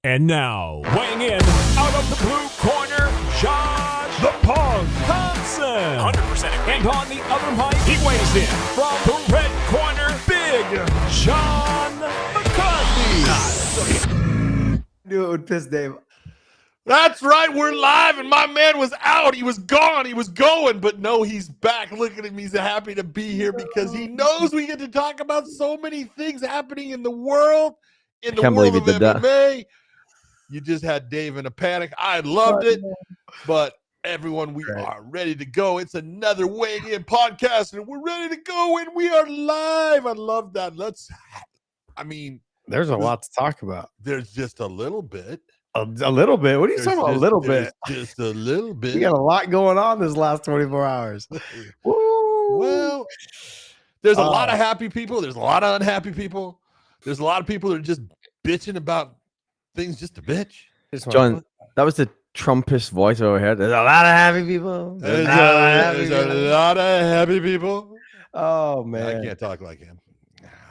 And now, weighing in out of the blue corner, Josh the Punk Thompson. 100% agree. And on the other mic, he weighs in from the red corner, Big John McCarthy. Knew it would piss Dave. That's right. We're live, and my man was out. He was gone. He was going, but no, he's back. Look at him. He's happy to be here because he knows we get to talk about so many things happening in the world, in the world of MMA. You just had Dave in a panic. I loved it, but everyone, we are ready to go. It's another Weighing In podcast, and we're ready to go, and we are live. I love that. There's a lot to talk about. There's just a little bit. A little bit? What are you talking about? A little bit? Just a little bit. We got a lot going on this last 24 hours. Well, there's a lot of happy people. There's a lot of unhappy people. There's a lot of people that are just bitching about things just to bitch. John, that was the Trumpist voice over here. There's a lot of happy people. There's a lot of happy people. Oh man, I can't talk like him.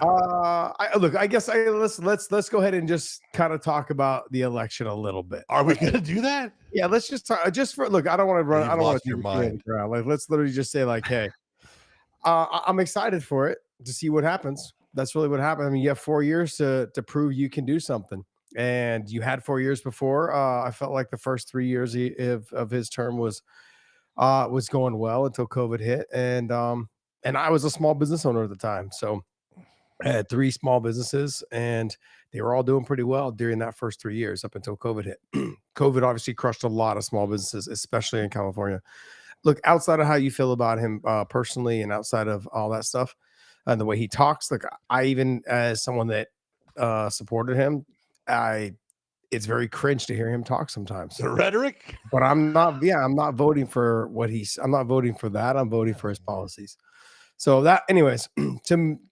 I guess let's go ahead and just kind of talk about the election a little bit. Are we gonna do that? Yeah, let's just talk. Just for look, I don't want to run. I don't want to your mind. Like, let's literally just say like, hey, I'm excited for it to see what happens. That's really what happened. I mean, you have 4 years to prove you can do something, and you had 4 years before. I felt like the first 3 years of his term was going well until COVID hit, and I was a small business owner at the time, so. I had 3 small businesses, and they were all doing pretty well during that first 3 years up until COVID hit. COVID obviously crushed a lot of small businesses, especially in California. Look, outside of how you feel about him personally and outside of all that stuff and the way he talks, like I even as someone that supported him, it's very cringe to hear him talk sometimes. The rhetoric? But I'm not voting for I'm not voting for that. I'm voting for his policies. So that, anyways,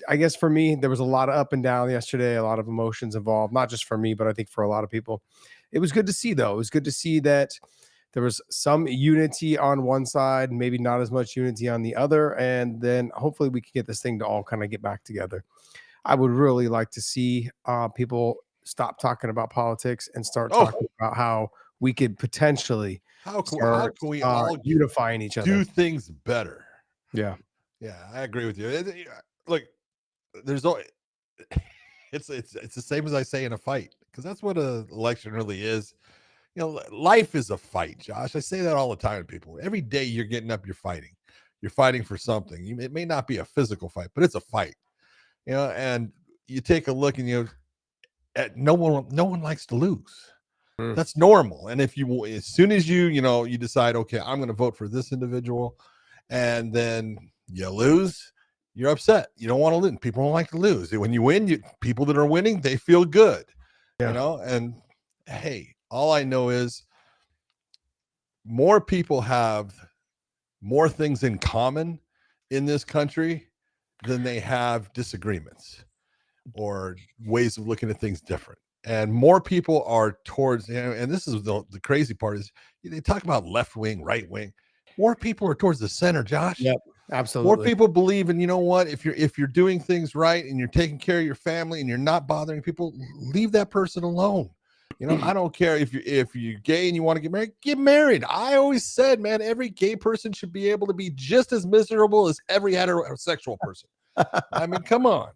I guess for me, there was a lot of up and down yesterday, a lot of emotions involved, not just for me, but I think for a lot of people. It was good to see, though. It was good to see that there was some unity on one side, maybe not as much unity on the other. And then hopefully we can get this thing to all kind of get back together. I would really like to see people stop talking about politics and start talking about how we could potentially how can we all unifying each other, do things better. Yeah. Yeah, I agree with you. Look, there's always it's the same as I say in a fight, because that's what an election really is. You know, life is a fight, Josh. I say that all the time to people. Every day you're getting up, you're fighting. You're fighting for something. It may not be a physical fight, but it's a fight. You know, and you take a look, and no one likes to lose. That's normal. And if you, as soon as you decide, okay, I'm going to vote for this individual, and then you lose, you're upset. You don't want to lose. People don't like to lose. When you win, people that are winning, they feel good. Yeah. You know, and hey, all I know is more people have more things in common in this country than they have disagreements or ways of looking at things different. And more people are towards, and this is the crazy part is they talk about left wing, right wing. More people are towards the center, Josh. Yep. Absolutely. More people believe in, you know what, if you're doing things right and you're taking care of your family and you're not bothering people, leave that person alone. You know, I don't care if you're gay and you want to get married, get married. I always said, man, every gay person should be able to be just as miserable as every heterosexual person. I mean, come on.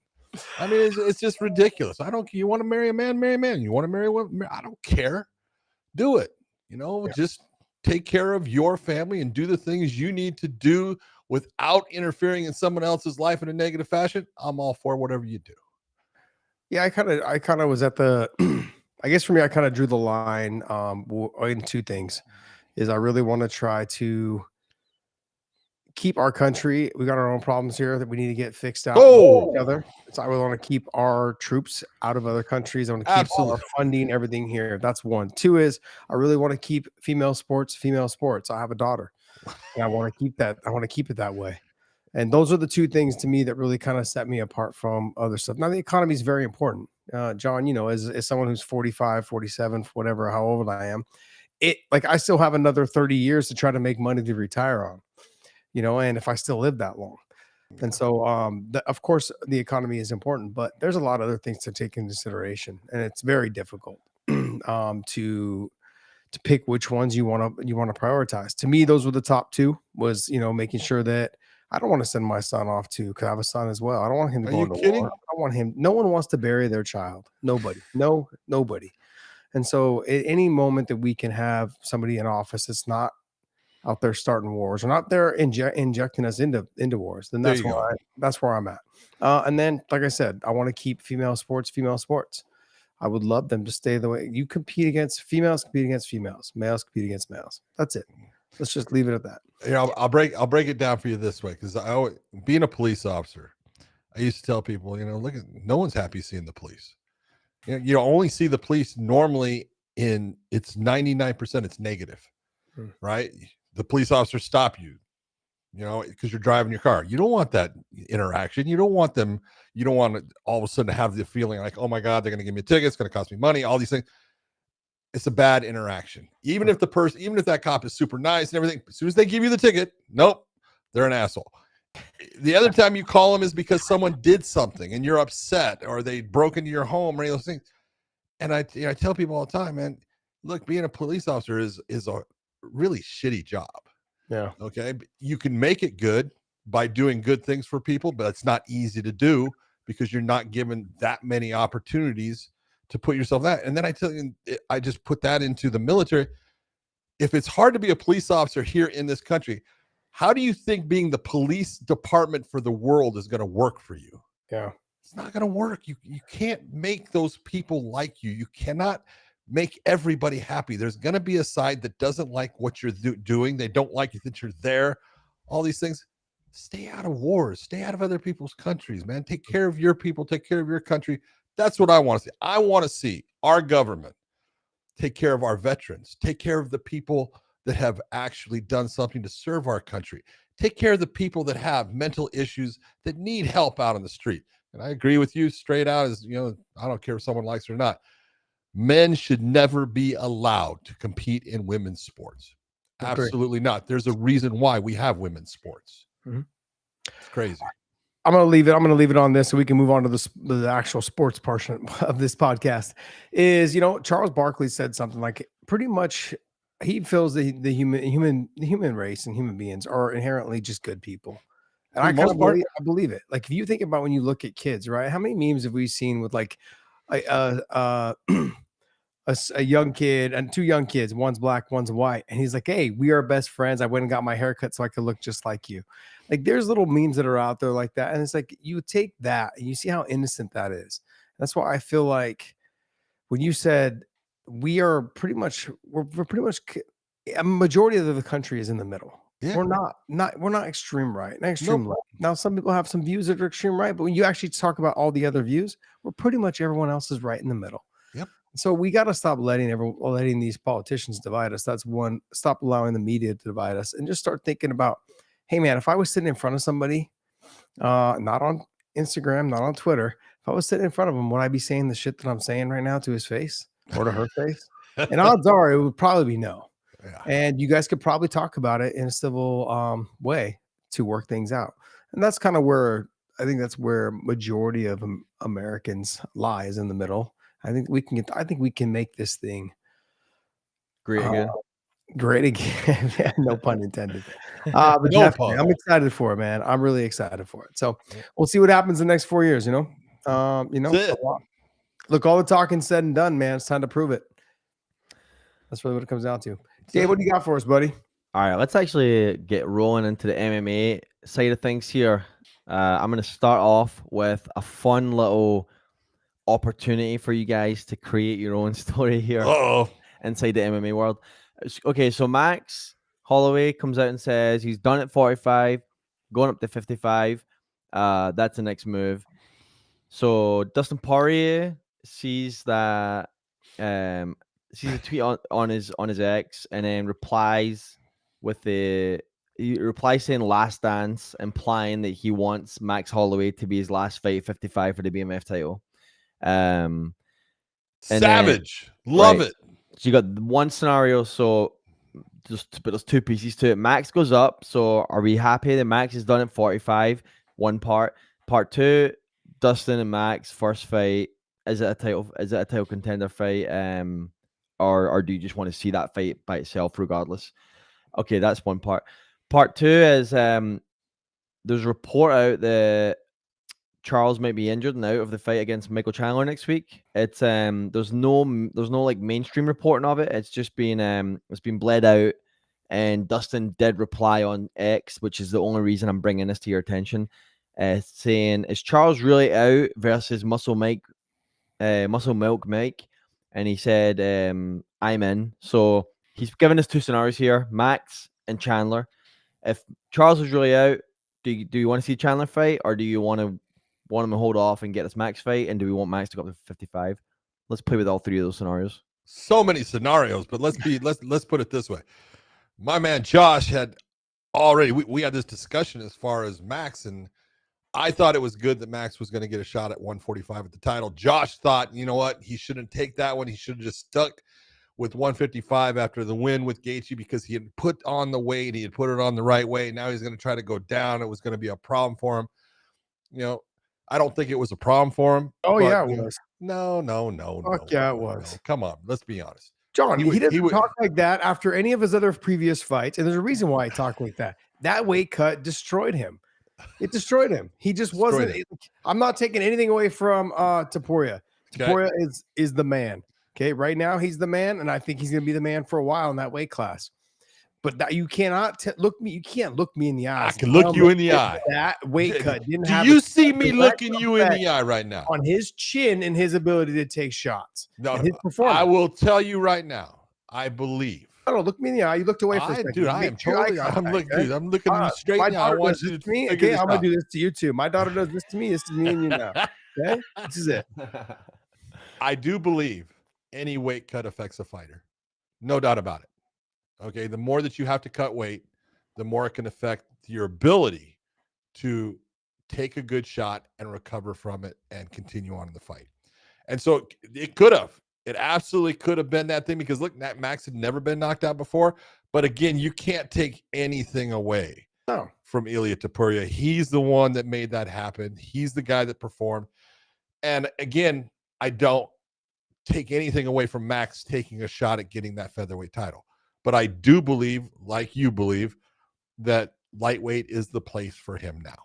I mean, it's just ridiculous. You want to marry a man, marry a man. You want to marry a woman, I don't care. Do it. You know, just take care of your family and do the things you need to do without interfering in someone else's life in a negative fashion. I'm all for whatever you do. Yeah, I kind of was at the, I guess for me, I kind of drew the line in 2 things. Is I really want to try to keep our country. We got our own problems here that we need to get fixed out together. So I really want to keep our troops out of other countries. I want to keep all our funding, everything here. That's 1. 2 is I really want to keep female sports. I have a daughter. And I want to keep that. I want to keep it that way. And those are the 2 things to me that really kind of set me apart from other stuff. Now, the economy is very important. John, you know, as someone who's 45, 47, whatever, how old I am, I still have another 30 years to try to make money to retire on, you know, and if I still live that long. And so, of course, the economy is important, but there's a lot of other things to take into consideration, and it's very difficult. to pick which ones you want to prioritize. To me, those were the top two. Was making sure that I don't want to send my son off because I have a son as well. I don't want him to go into war. I want him. No one wants to bury their child. Nobody. Nobody. And so, at any moment that we can have somebody in office that's not out there starting wars or not there injecting us into wars, then that's where I'm at. And then, like I said, I want to keep female sports. I would love them to stay the way you compete against females, males compete against males. That's it. Let's just leave it at that. I'll break it down for you this way, because being a police officer, I used to tell people, look, no one's happy seeing the police. You only see the police normally it's 99% it's negative, right? The police officers stop you, because you're driving your car. You don't want that interaction. You don't want to all of a sudden have the feeling like, oh my God, they're going to give me a ticket. It's going to cost me money. All these things. It's a bad interaction. Even if that cop is super nice and everything, as soon as they give you the ticket, nope, they're an asshole. The other time you call them is because someone did something and you're upset, or they broke into your home, or any of those things. And I tell people all the time, man, look, being a police officer is a really shitty job. Yeah. Okay. You can make it good by doing good things for people, but it's not easy to do because you're not given that many opportunities to put yourself that. And then I tell you, I just put that into the military. If it's hard to be a police officer here in this country, how do you think being the police department for the world is going to work for you? Yeah. It's not going to work. You can't make those people like you. You cannot make everybody happy. There's going to be a side that doesn't like what you're doing. They don't like you that you're there. All these things. Stay out of wars. Stay out of other people's countries, man. Take care of your people. Take care of your country. That's what I want to see. I want to see our government take care of our veterans. Take care of the people that have actually done something to serve our country. Take care of the people that have mental issues that need help out on the street. And I agree with you straight out, as I don't care if someone likes it or not. Men should never be allowed to compete in women's sports. Absolutely not. There's a reason why we have women's sports. Mm-hmm. It's crazy. I'm going to leave it on this so we can move on to the actual sports portion of this podcast. Is, Charles Barkley said something like, pretty much he feels the human race and human beings are inherently just good people. And I kind of believe it. Like, if you think about when you look at kids, right? How many memes have we seen with like a young kid and two young kids, one's black, one's white, and he's like, hey, we are best friends. I went and got my haircut so I could look just like you. Like, there's little memes that are out there like that, and it's like, you take that and you see how innocent that is. That's why I feel like when you said we're pretty much a majority of the country is in the middle. Yeah. We're not extreme right, not extreme left. Now, some people have some views that are extreme right, but when you actually talk about all the other views, we're pretty much everyone else is right in the middle. Yep. So we got to stop letting these politicians divide us. That's one. Stop allowing the media to divide us, and just start thinking about, hey man, if I was sitting in front of somebody, not on Instagram, not on Twitter, if I was sitting in front of him, would I be saying the shit that I'm saying right now to his face or to her face? And odds are it would probably be no. Yeah. And you guys could probably talk about it in a civil way to work things out. And that's kind of where I think majority of Americans lies, in the middle. I think we can make this thing great again. Great again. Yeah, no pun intended. But definitely, I'm excited for it, man. I'm really excited for it. So we'll see what happens in the next 4 years. Look, all the talking said and done, man. It's time to prove it. That's really what it comes down to. Dave, what do you got for us, buddy? All right, let's actually get rolling into the MMA side of things here. I'm going to start off with a fun little opportunity for you guys to create your own story here inside the MMA world. Okay, so Max Holloway comes out and says he's done at 45, going up to 55. That's the next move. So Dustin Poirier sees that sees a tweet on his X, and then replies saying last dance, implying that he wants Max Holloway to be his last fight at 55 for the BMF title. Savage. Love it. So you got one scenario, but there's two pieces to it. Max goes up, so are we happy that Max is done at 45? One part. Part two, Dustin and Max first fight. Is it a title contender fight? or do you just want to see that fight by itself regardless? Okay, that's one part. Part two is there's a report out that Charles might be injured and out of the fight against Michael Chandler next week. It's there's no like mainstream reporting of it. It's just been bled out, and Dustin did reply on X, which is the only reason I'm bringing this to your attention, saying, is Charles really out versus Muscle Milk Mike? And he said, I'm in. So he's given us two scenarios here, Max and Chandler. If Charles is really out, do you want to see Chandler fight, or do you want him to hold off and get this Max fight? And do we want Max to go up to 55? Let's play with all three of those scenarios. So many scenarios, but let's put it this way. My man Josh had already, we had this discussion as far as Max, and I thought it was good that Max was going to get a shot at 145 at the title. Josh thought, you know what, he shouldn't take that one. He should have just stuck with 155 after the win with Gaethje, because he had put on the weight, he had put it on the right way. Now he's going to try to go down. It was going to be a problem for him. You know, I don't think it was a problem for him. Oh, but, yeah, it was. No. Fuck yeah, it was. No. Come on, let's be honest. John, he doesn't talk like that after any of his other previous fights, and there's a reason why he talked like that. That weight cut destroyed him. It destroyed him. He just wasn't. I'm not taking anything away from Poirier. Poirier is the man. Okay, right now he's the man, and I think he's going to be the man for a while in that weight class. But that you cannot look me. You can't look me in the eyes. I can look you in the eye. That weight cut didn't Do have. you see me looking you in the eye right now? On his chin and his ability to take shots. No, his performance. I will tell you right now. I believe. No, look me in the eye. You looked away for a second. Dude, I am totally. I'm looking you straight in the eye. I want you to me. Okay, I'm gonna do this to you too. My daughter does this to me. This is me and you now. Okay, this is it. I do believe any weight cut affects a fighter, no doubt about it. Okay, the more that you have to cut weight, the more it can affect your ability to take a good shot and recover from it and continue on in the fight. And so it could have. It absolutely could have been that thing, because look, Max had never been knocked out before. But again, you can't take anything away from Ilia Topuria. He's the one that made that happen. He's the guy that performed. And again, I don't take anything away from Max taking a shot at getting that featherweight title. But I do believe, like you believe, that lightweight is the place for him now.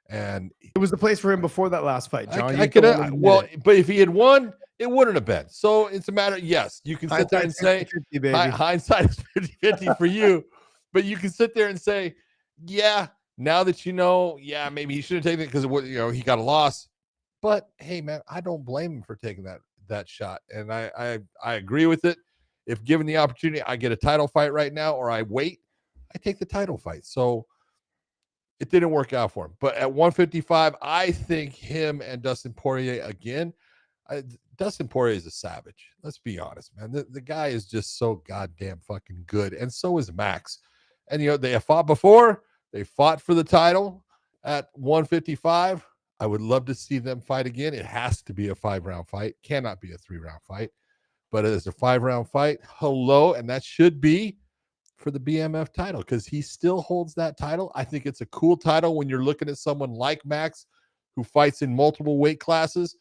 And it was the place for him before that last fight, John. But if he had won, it wouldn't have been. So it's a matter, yes, you can sit there and say, hindsight is 50-50 for you, but you can sit there and say, yeah, now that you know, yeah, maybe he should have taken it because he got a loss. But hey, man, I don't blame him for taking that shot. And I agree with it. If given the opportunity, I get a title fight right now, or I wait, I take the title fight. So it didn't work out for him. But at 155, I think him and Dustin Poirier again. Dustin Poirier is a savage. Let's be honest, man. The guy is just so goddamn fucking good. And so is Max. And, they have fought before. They fought for the title at 155. I would love to see them fight again. It has to be a 5-round fight. Cannot be a 3-round fight. But it is a 5-round fight. Hello. And that should be for the BMF title, because he still holds that title. I think it's a cool title when you're looking at someone like Max who fights in multiple weight classes.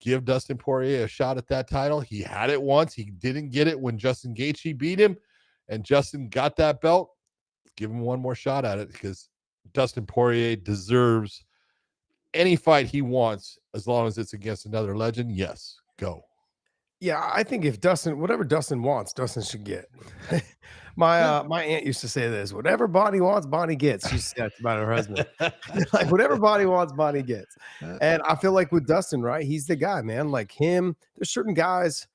Give Dustin Poirier a shot at that title. He had it once. He didn't get it when Justin Gaethje beat him, and Justin got that belt. Give him one more shot at it, because Dustin Poirier deserves any fight he wants, as long as it's against another legend. Yes, go. Yeah, I think if whatever Dustin wants, Dustin should get. My aunt used to say this: whatever Bonnie wants, Bonnie gets. She said about her husband. Like, whatever Bonnie wants, Bonnie gets. And I feel like with Dustin, right? He's the guy, man. Like him, there's certain guys.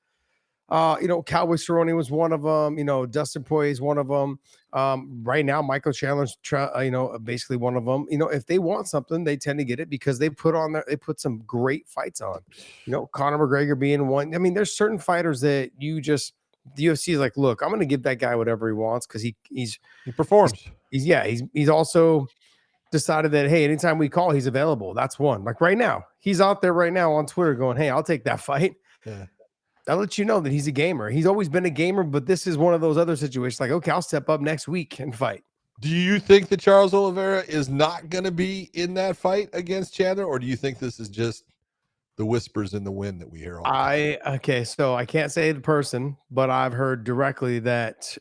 Cowboy Cerrone was one of them. Dustin Poirier is one of them. Right now, Michael Chandler's, basically one of them. If they want something, they tend to get it because they put some great fights on. Conor McGregor being one. I mean, there's certain fighters that the UFC is like, look, I'm going to give that guy whatever he wants because he performs. He's also decided that, hey, anytime we call, he's available. That's one. Like right now, he's out there right now on Twitter going, hey, I'll take that fight. Yeah. That lets you know that he's a gamer. He's always been a gamer, but this is one of those other situations like, okay, I'll step up next week and fight. Do you think that Charles Oliveira is not going to be in that fight against Chandler, or do you think this is just the whispers in the wind that we hear all the time? Okay, so I can't say the person, but I've heard directly that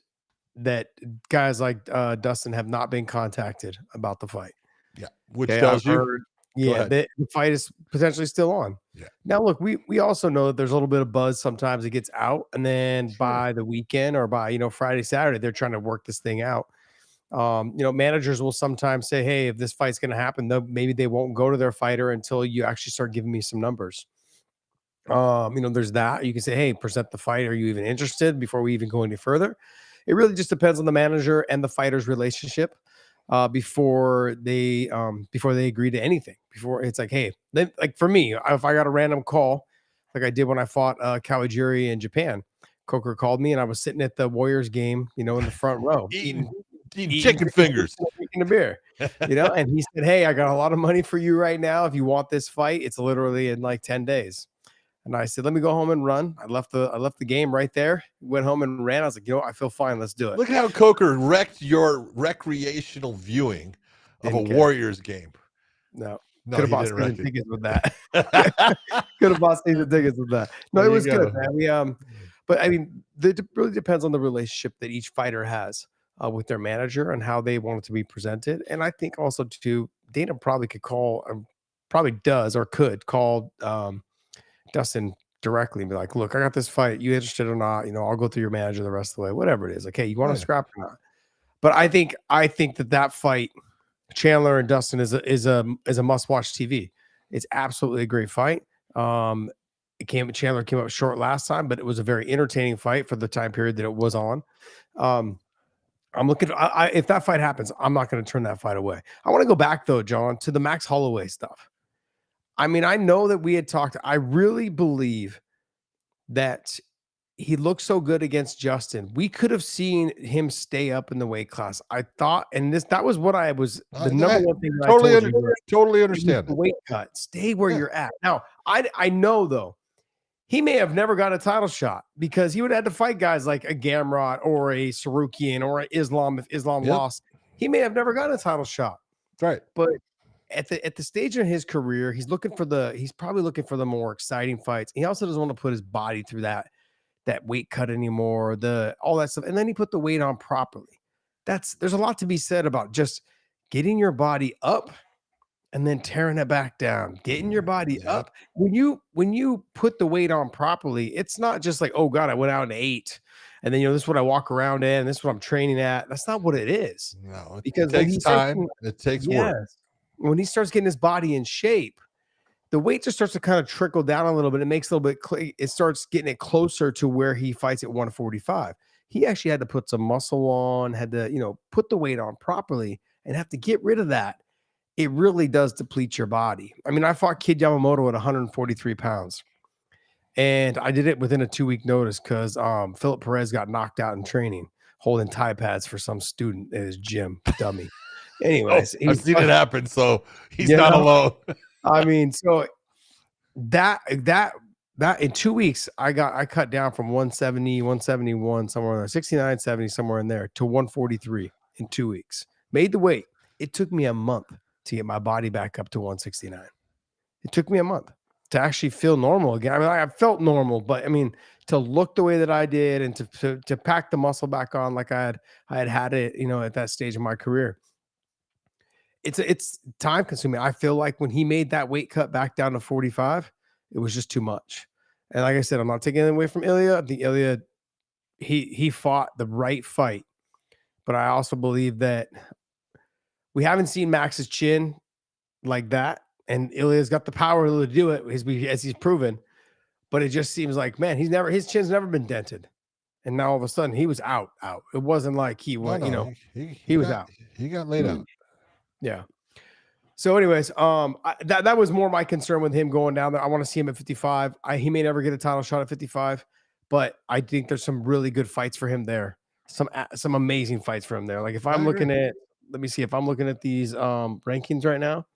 guys like Dustin have not been contacted about the fight. Yeah, which Okay, tells I've you. heard, Go yeah, ahead. the fight is potentially still on. Yeah. Now, look, we also know that there's a little bit of buzz. Sometimes it gets out, and then Sure. by the weekend or by Friday, Saturday, they're trying to work this thing out. Managers will sometimes say, "Hey, if this fight's going to happen, though, maybe they won't go to their fighter until you actually start giving me some numbers." There's that. You can say, "Hey, present the fight. Are you even interested?" Before we even go any further, it really just depends on the manager and the fighter's relationship before they agree to anything. Before it's like, hey, then, like for me, if I got a random call, like I did when I fought Kawajiri in Japan, Coker called me and I was sitting at the Warriors game, in the front row, Eating chicken fingers, drinking a beer, and he said, "Hey, I got a lot of money for you right now. If you want this fight, it's literally in like 10 days." And I said, "Let me go home and run." I left the game right there, went home and ran. I was like, I feel fine. Let's do it. Look how Coker wrecked your recreational viewing of Didn't a care. Warriors game. No. No, Could have he bought didn't season wreck it. tickets with that. Could have bought season tickets with that. No, There it you was good, go. man. But I mean, it really depends on the relationship that each fighter has with their manager and how they want it to be presented. And I think also too, Dana probably could call, probably does or could call Dustin directly and be like, "Look, I got this fight. You interested or not? I'll go through your manager the rest of the way. Whatever it is. Like, hey, you want to scrap or not?" But I think that fight, Chandler and Dustin, is a must watch TV. It's absolutely a great fight. Chandler came up short last time, but it was a very entertaining fight for the time period that it was on. I'm looking. If that fight happens, I'm not going to turn that fight away. I want to go back though, John, to the Max Holloway stuff. I mean, I know that we had talked. I really believe that he looked so good against Justin. We could have seen him stay up in the weight class. I thought, and that was what I was the number one thing that Totally understand the weight cut. Stay where you're at. Now, I know though, he may have never got a title shot because he would have had to fight guys like a Gamrot or a Tsarukyan or an Islam. If Islam lost, he may have never gotten a title shot. That's right. But at the stage in his career, he's probably looking for the more exciting fights. He also doesn't want to put his body through that weight cut anymore, all that stuff. And then he put the weight on properly. There's a lot to be said about just getting your body up and then tearing it back down, getting your body up. When you put the weight on properly, it's not just like, oh God, I went out and ate. And then, this is what I walk around in. This is what I'm training at. That's not what it is. No, because it takes time. It takes work. When he starts getting his body in shape, the weight just starts to kind of trickle down a little bit. It makes a little bit, it starts getting it closer to where he fights at 145. He actually had to put some muscle on, had to, put the weight on properly and have to get rid of that. It really does deplete your body. I mean, I fought Kid Yamamoto at 143 pounds and I did it within a 2-week notice because Philip Perez got knocked out in training, holding Thai pads for some student at his gym, dummy. Anyways, I've seen it happen, so he's not alone. I mean, so that in 2 weeks, I cut down from 170, 171, somewhere in there, 69, 70, somewhere in there to 143 in 2 weeks. Made the weight. It took me a month to get my body back up to 169. It took me a month to actually feel normal again. I mean, I felt normal, but I mean, to look the way that I did and to pack the muscle back on like I had it, at that stage of my career. It's time consuming. I feel like when he made that weight cut back down to 45, it was just too much. And like I said, I'm not taking it away from Ilya. I think Ilya, he fought the right fight, but I also believe that we haven't seen Max's chin like that, and Ilya's got the power to do it as he's proven. But it just seems like, man, his chin's never been dented, and now all of a sudden he was out. It wasn't like he was, he was out. He got laid out. Yeah. So, anyways, that was more my concern with him going down there. I want to see him at 55. He may never get a title shot at 55, but I think there's some really good fights for him there. Some amazing fights for him there. Like if I'm looking at, let me see if I'm looking at these rankings right now.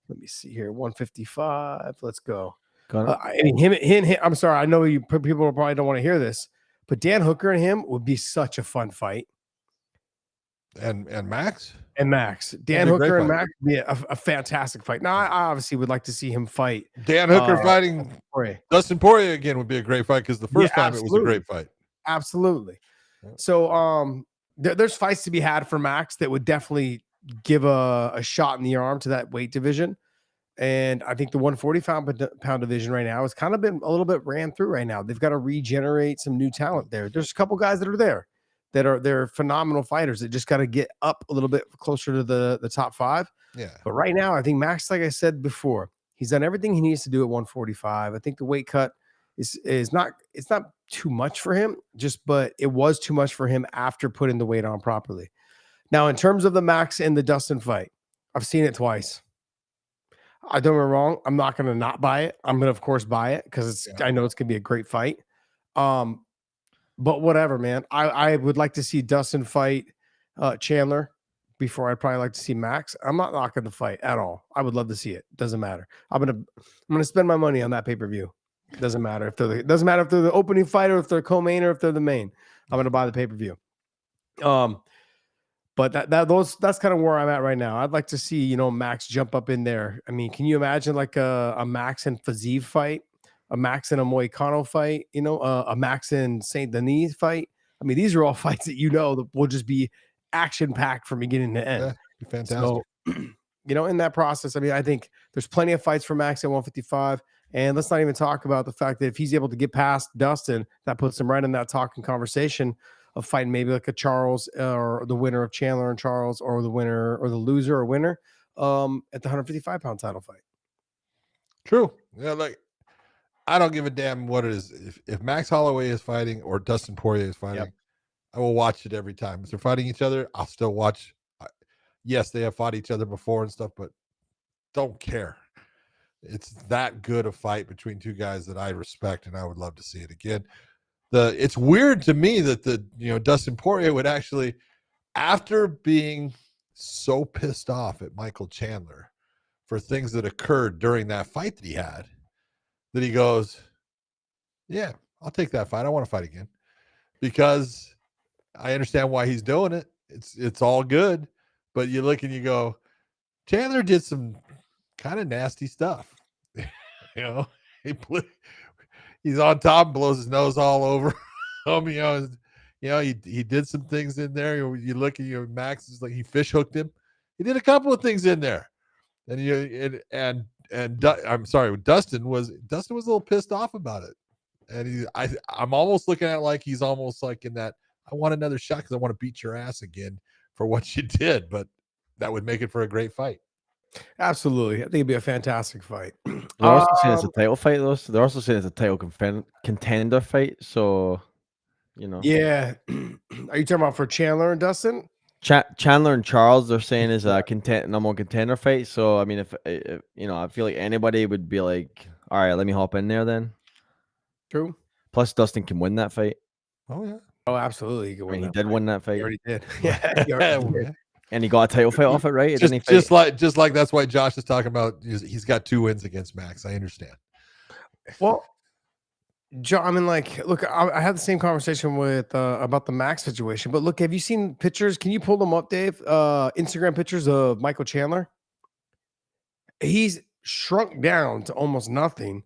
Let me see here, 155. Let's go. I mean, him. I'm sorry, I know people probably don't want to hear this, but Dan Hooker and him would be such a fun fight. And Max? And Max. Dan That'd be a Hooker great and fight. Max would be a fantastic fight. Now, I obviously would like to see him fight. Dan Hooker fighting Dustin Poirier again would be a great fight because the first time it was a great fight. Absolutely. Yeah. So there's fights to be had for Max that would definitely give a shot in the arm to that weight division. And I think the 140-pound division right now has kind of been a little bit ran through right now. They've got to regenerate some new talent there. There's a couple guys that are there they're phenomenal fighters that just got to get up a little bit closer to the top 5. Yeah. But right now, I think Max, like I said before, he's done everything he needs to do at 145. I think the weight cut is not too much for him, but it was too much for him after putting the weight on properly. Now, in terms of the Max and the Dustin fight, I've seen it twice. I don't get me wrong. I'm not going to not buy it. I'm going to, of course, buy it because I know it's going to be a great fight. But whatever, man. I would like to see Dustin fight Chandler before I'd probably like to see Max. I'm not knocking the fight at all. I would love to see it. Doesn't matter. I'm gonna spend my money on that pay-per-view. Doesn't matter if they're the opening fight or if they're co-main or if they're the main. I'm gonna buy the pay-per-view. But that's kind of where I'm at right now. I'd like to see, Max jump up in there. I mean, can you imagine like a Max and Fiziev fight? A Max and a Moicano fight, a Max and Saint Denis fight. I mean, these are all fights that that will just be action-packed from beginning to end. Yeah, fantastic. So, in that process, I mean, I think there's plenty of fights for Max at 155. And let's not even talk about the fact that if he's able to get past Dustin, that puts him right in that talking conversation of fighting maybe like a Charles or the winner of Chandler and Charles or the winner or the loser or winner at the 155-pound title fight. True. Yeah, I don't give a damn what it is. If Max Holloway is fighting or Dustin Poirier is fighting, I will watch it every time. If they're fighting each other, I'll still watch. Yes, they have fought each other before and stuff, but don't care. It's that good a fight between two guys that I respect, and I would love to see it again. It's weird to me that Dustin Poirier would actually, after being so pissed off at Michael Chandler for things that occurred during that fight that he had, that he goes, yeah, I'll take that fight. I want to fight again because I understand why he's doing it. It's all good. But you look and you go, Chandler did some kind of nasty stuff. He's on top, blows his nose all over. He did some things in there. You look at Max is like he fish hooked him. He did a couple of things in there. And I'm sorry, Dustin was a little pissed off about it, and I'm almost looking at it like he's almost like in that I want another shot because I want to beat your ass again for what you did, but that would make it for a great fight. Absolutely, I think it'd be a fantastic fight. They're also saying it's a title fight, though. So they're also saying it's a title contender fight. So, yeah. Are you talking about for Chandler and Dustin? Chandler and Charles, they're saying is a number one contender fight. So I mean, if I feel like anybody would be like, all right, let me hop in there then. True. Plus, Dustin can win that fight. Oh yeah. Oh, absolutely. He, he did win that fight. He already did. Yeah. He already did. And he got a title fight off it, right? Just like that's why Josh is talking about. He's got 2 wins against Max. I understand. Well, John, I mean, look, I had the same conversation with about the Max situation, but look, have you seen pictures? Can you pull them up, Dave? Instagram pictures of Michael Chandler. He's shrunk down to almost nothing.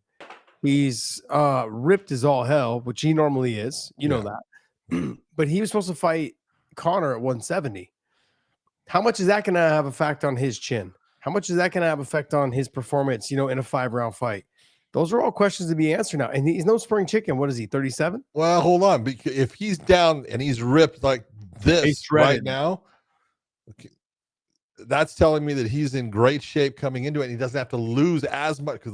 He's ripped as all hell, which he normally is. You know that. But he was supposed to fight Connor at 170. How much is that going to have effect on his chin? How much is that going to have effect on his performance, in a 5-round fight? Those are all questions to be answered now. And he's no spring chicken. What is he, 37? Well, hold on. Because if he's down and he's ripped like this right now, okay, that's telling me that he's in great shape coming into it. And he doesn't have to lose as much because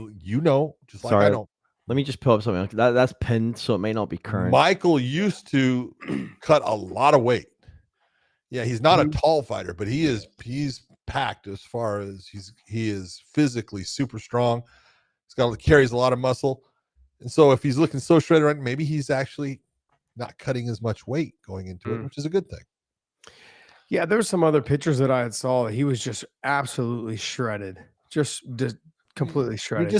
just like I don't. Let me just pull up something. That's pinned, so it may not be current. Michael used to cut a lot of weight. Yeah, he's not a tall fighter, but he's packed as far as he is physically super strong. He's carries a lot of muscle. And so if he's looking so shredded right, maybe he's actually not cutting as much weight going into it, which is a good thing. Yeah, there's some other pictures that I had saw that he was just absolutely shredded. Just completely shredded.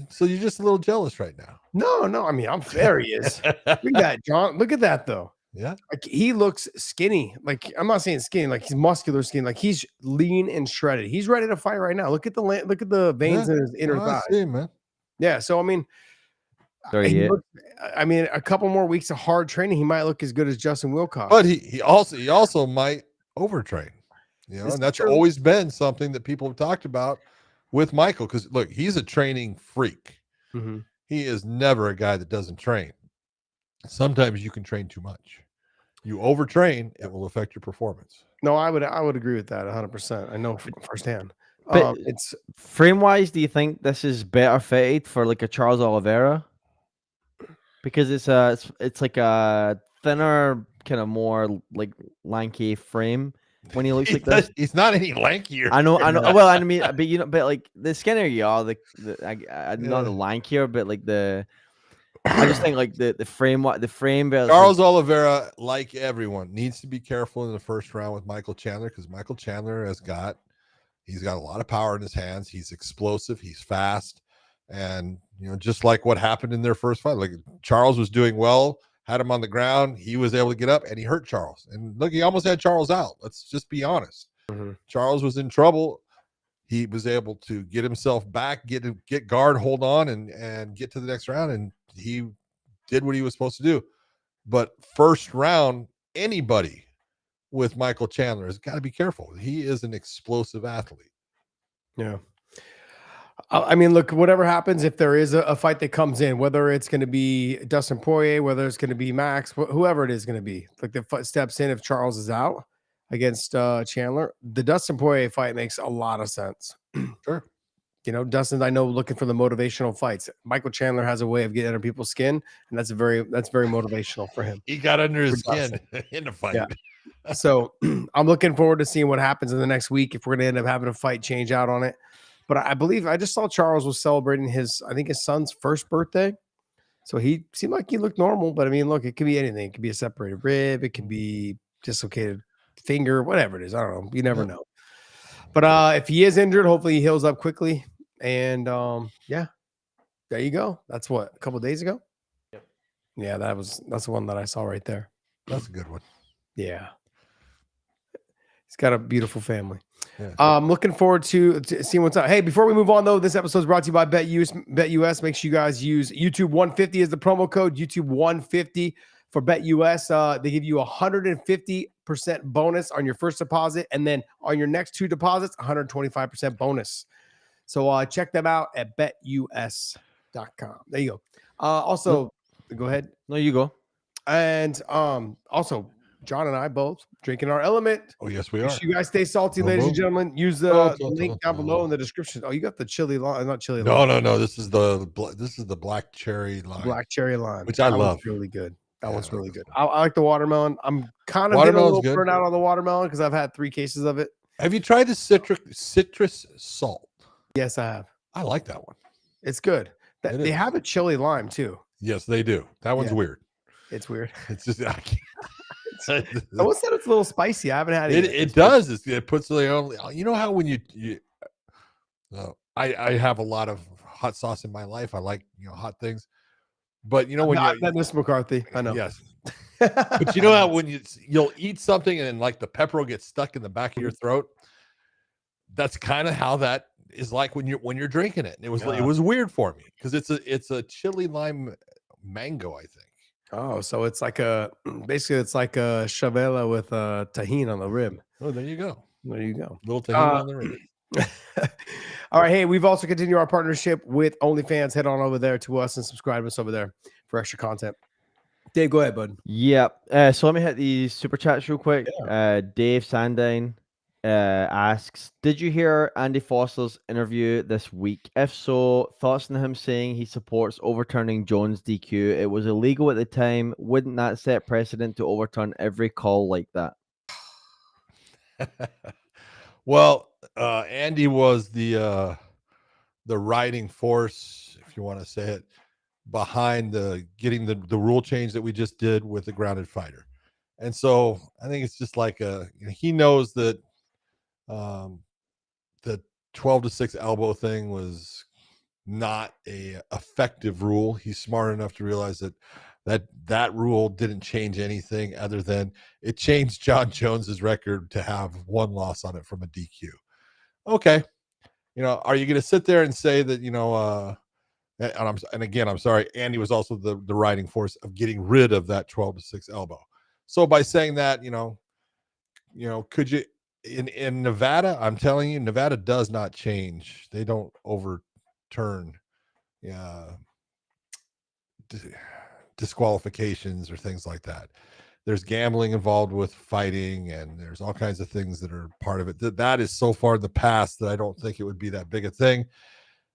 So you're just a little jealous right now. No. I mean, I'm fair. He is. Look at that, John. Look at that, though. Yeah. Like he looks skinny. Like I'm not saying skinny, like he's muscular skinny. Like he's lean and shredded. He's ready to fight right now. Look at the veins in his inner I thigh. see, man. Yeah. So I mean, he looks, I mean, a couple more weeks of hard training, he might look as good as Justin Wilcox. But he also might overtrain. You know, and that's true. always been something that people have talked about with Michael. Because look, he's a training freak. Mm-hmm. He is never a guy that doesn't train. Sometimes you can train too much. You overtrain, it will affect your performance. No, I would agree with that 100%. I know firsthand. But It's frame wise, do you think this is better fitted for like a Charles Oliveira? Because it's like a thinner, kind of more like lanky frame when he looks like this. He's not any lankier. I know. Well, I mean, but like the skinnier you are, not the lankier, but like I just think like the frame. Charles Oliveira, like everyone, needs to be careful in the first round with Michael Chandler because Michael Chandler he's got a lot of power in his hands. He's explosive. He's fast. And, just like what happened in their first fight, like Charles was doing well, had him on the ground. He was able to get up and he hurt Charles. And look, he almost had Charles out. Let's just be honest. Mm-hmm. Charles was in trouble. He was able to get himself back, get guard, hold on, and get to the next round. And he did what he was supposed to do. But first round, anybody with Michael Chandler has got to be careful. He is an explosive athlete. Yeah. I mean, look, whatever happens, if there is a fight that comes in, whether it's going to be Dustin Poirier, whether it's going to be Max, whoever it is going to be, like the steps in if Charles is out against Chandler, the Dustin Poirier fight makes a lot of sense. Sure. Dustin, I know, looking for the motivational fights. Michael Chandler has a way of getting under people's skin, and that's very motivational for him. He got under his skin in the fight. Yeah. So I'm looking forward to seeing what happens in the next week if we're going to end up having a fight change out on it. But I believe I just saw Charles was celebrating his son's first birthday. So he seemed like he looked normal. But I mean, look, it could be anything. It could be a separated rib. It could be dislocated finger, whatever it is. I don't know. You never know. But if he is injured, hopefully he heals up quickly. And yeah, there you go. That's what, a couple of days ago? Yep. Yeah, that's the one that I saw right there. That's a good one. Yeah. He's got a beautiful family. Yeah. I'm looking forward to seeing what's up. Hey, before we move on, though, this episode is brought to you by BetUS. Make sure you guys use YouTube 150 as the promo code, YouTube 150 for BetUS. They give you 150% bonus on your first deposit, and then on your next two deposits, 125% bonus. So check them out at betus.com. There you go. Also, go ahead. No, you go. And also, John and I both drinking our Element. Oh, yes, we are. You guys stay salty, ladies and gentlemen. Use the link down below in the description. Oh, you got the chili lime, not chili lime. No. This is the black cherry lime. Black cherry lime, which I love. Really good. That one's really good. I like the watermelon. I'm kind of getting a little burnt out on the watermelon because I've had 3 cases of it. Have you tried the citrus salt? Yes, I have. I like that one. It's good. They have a chili lime too. Yes, they do. That one's weird. It's weird. It's just Someone said it's a little spicy. I haven't had it. It does. It puts the how when you I have a lot of hot sauce in my life. I like hot things, but when Mr. McCarthy, I know. Yes, but you know how when you'll eat something and like the pepper will get stuck in the back of your throat. That's kind of how that is like when you're drinking it. It was weird for me because it's a chili lime mango, I think. Oh, so it's like basically it's like a chavela with tahini on the rib. Oh, there you go. There you go. Little tahini on the rib. All right. Hey, we've also continued our partnership with OnlyFans. Head on over there to us and subscribe to us over there for extra content. Dave, go ahead, bud. Yep. So let me hit these super chats real quick. Dave Sandine asks, did you hear Andy Foster's interview this week? If so, thoughts on him saying he supports overturning Jones' DQ? It was illegal at the time. Wouldn't that set precedent to overturn every call like that? Well, Andy was the riding force, if you want to say it, behind getting the rule change that we just did with the grounded fighter. And so I think it's just like he knows that the 12-6 elbow thing was not a effective rule. He's smart enough to realize that That rule didn't change anything other than it changed John Jones's record to have one loss on it from a DQ. Okay. Are you going to sit there and say that, and again, I'm sorry, Andy was also the riding force of getting rid of that 12-6 elbow. So by saying that, could you in Nevada, I'm telling you, Nevada does not change. They don't overturn disqualifications or things like that. There's gambling involved with fighting, and there's all kinds of things that are part of it. That is so far in the past that I don't think it would be that big a thing.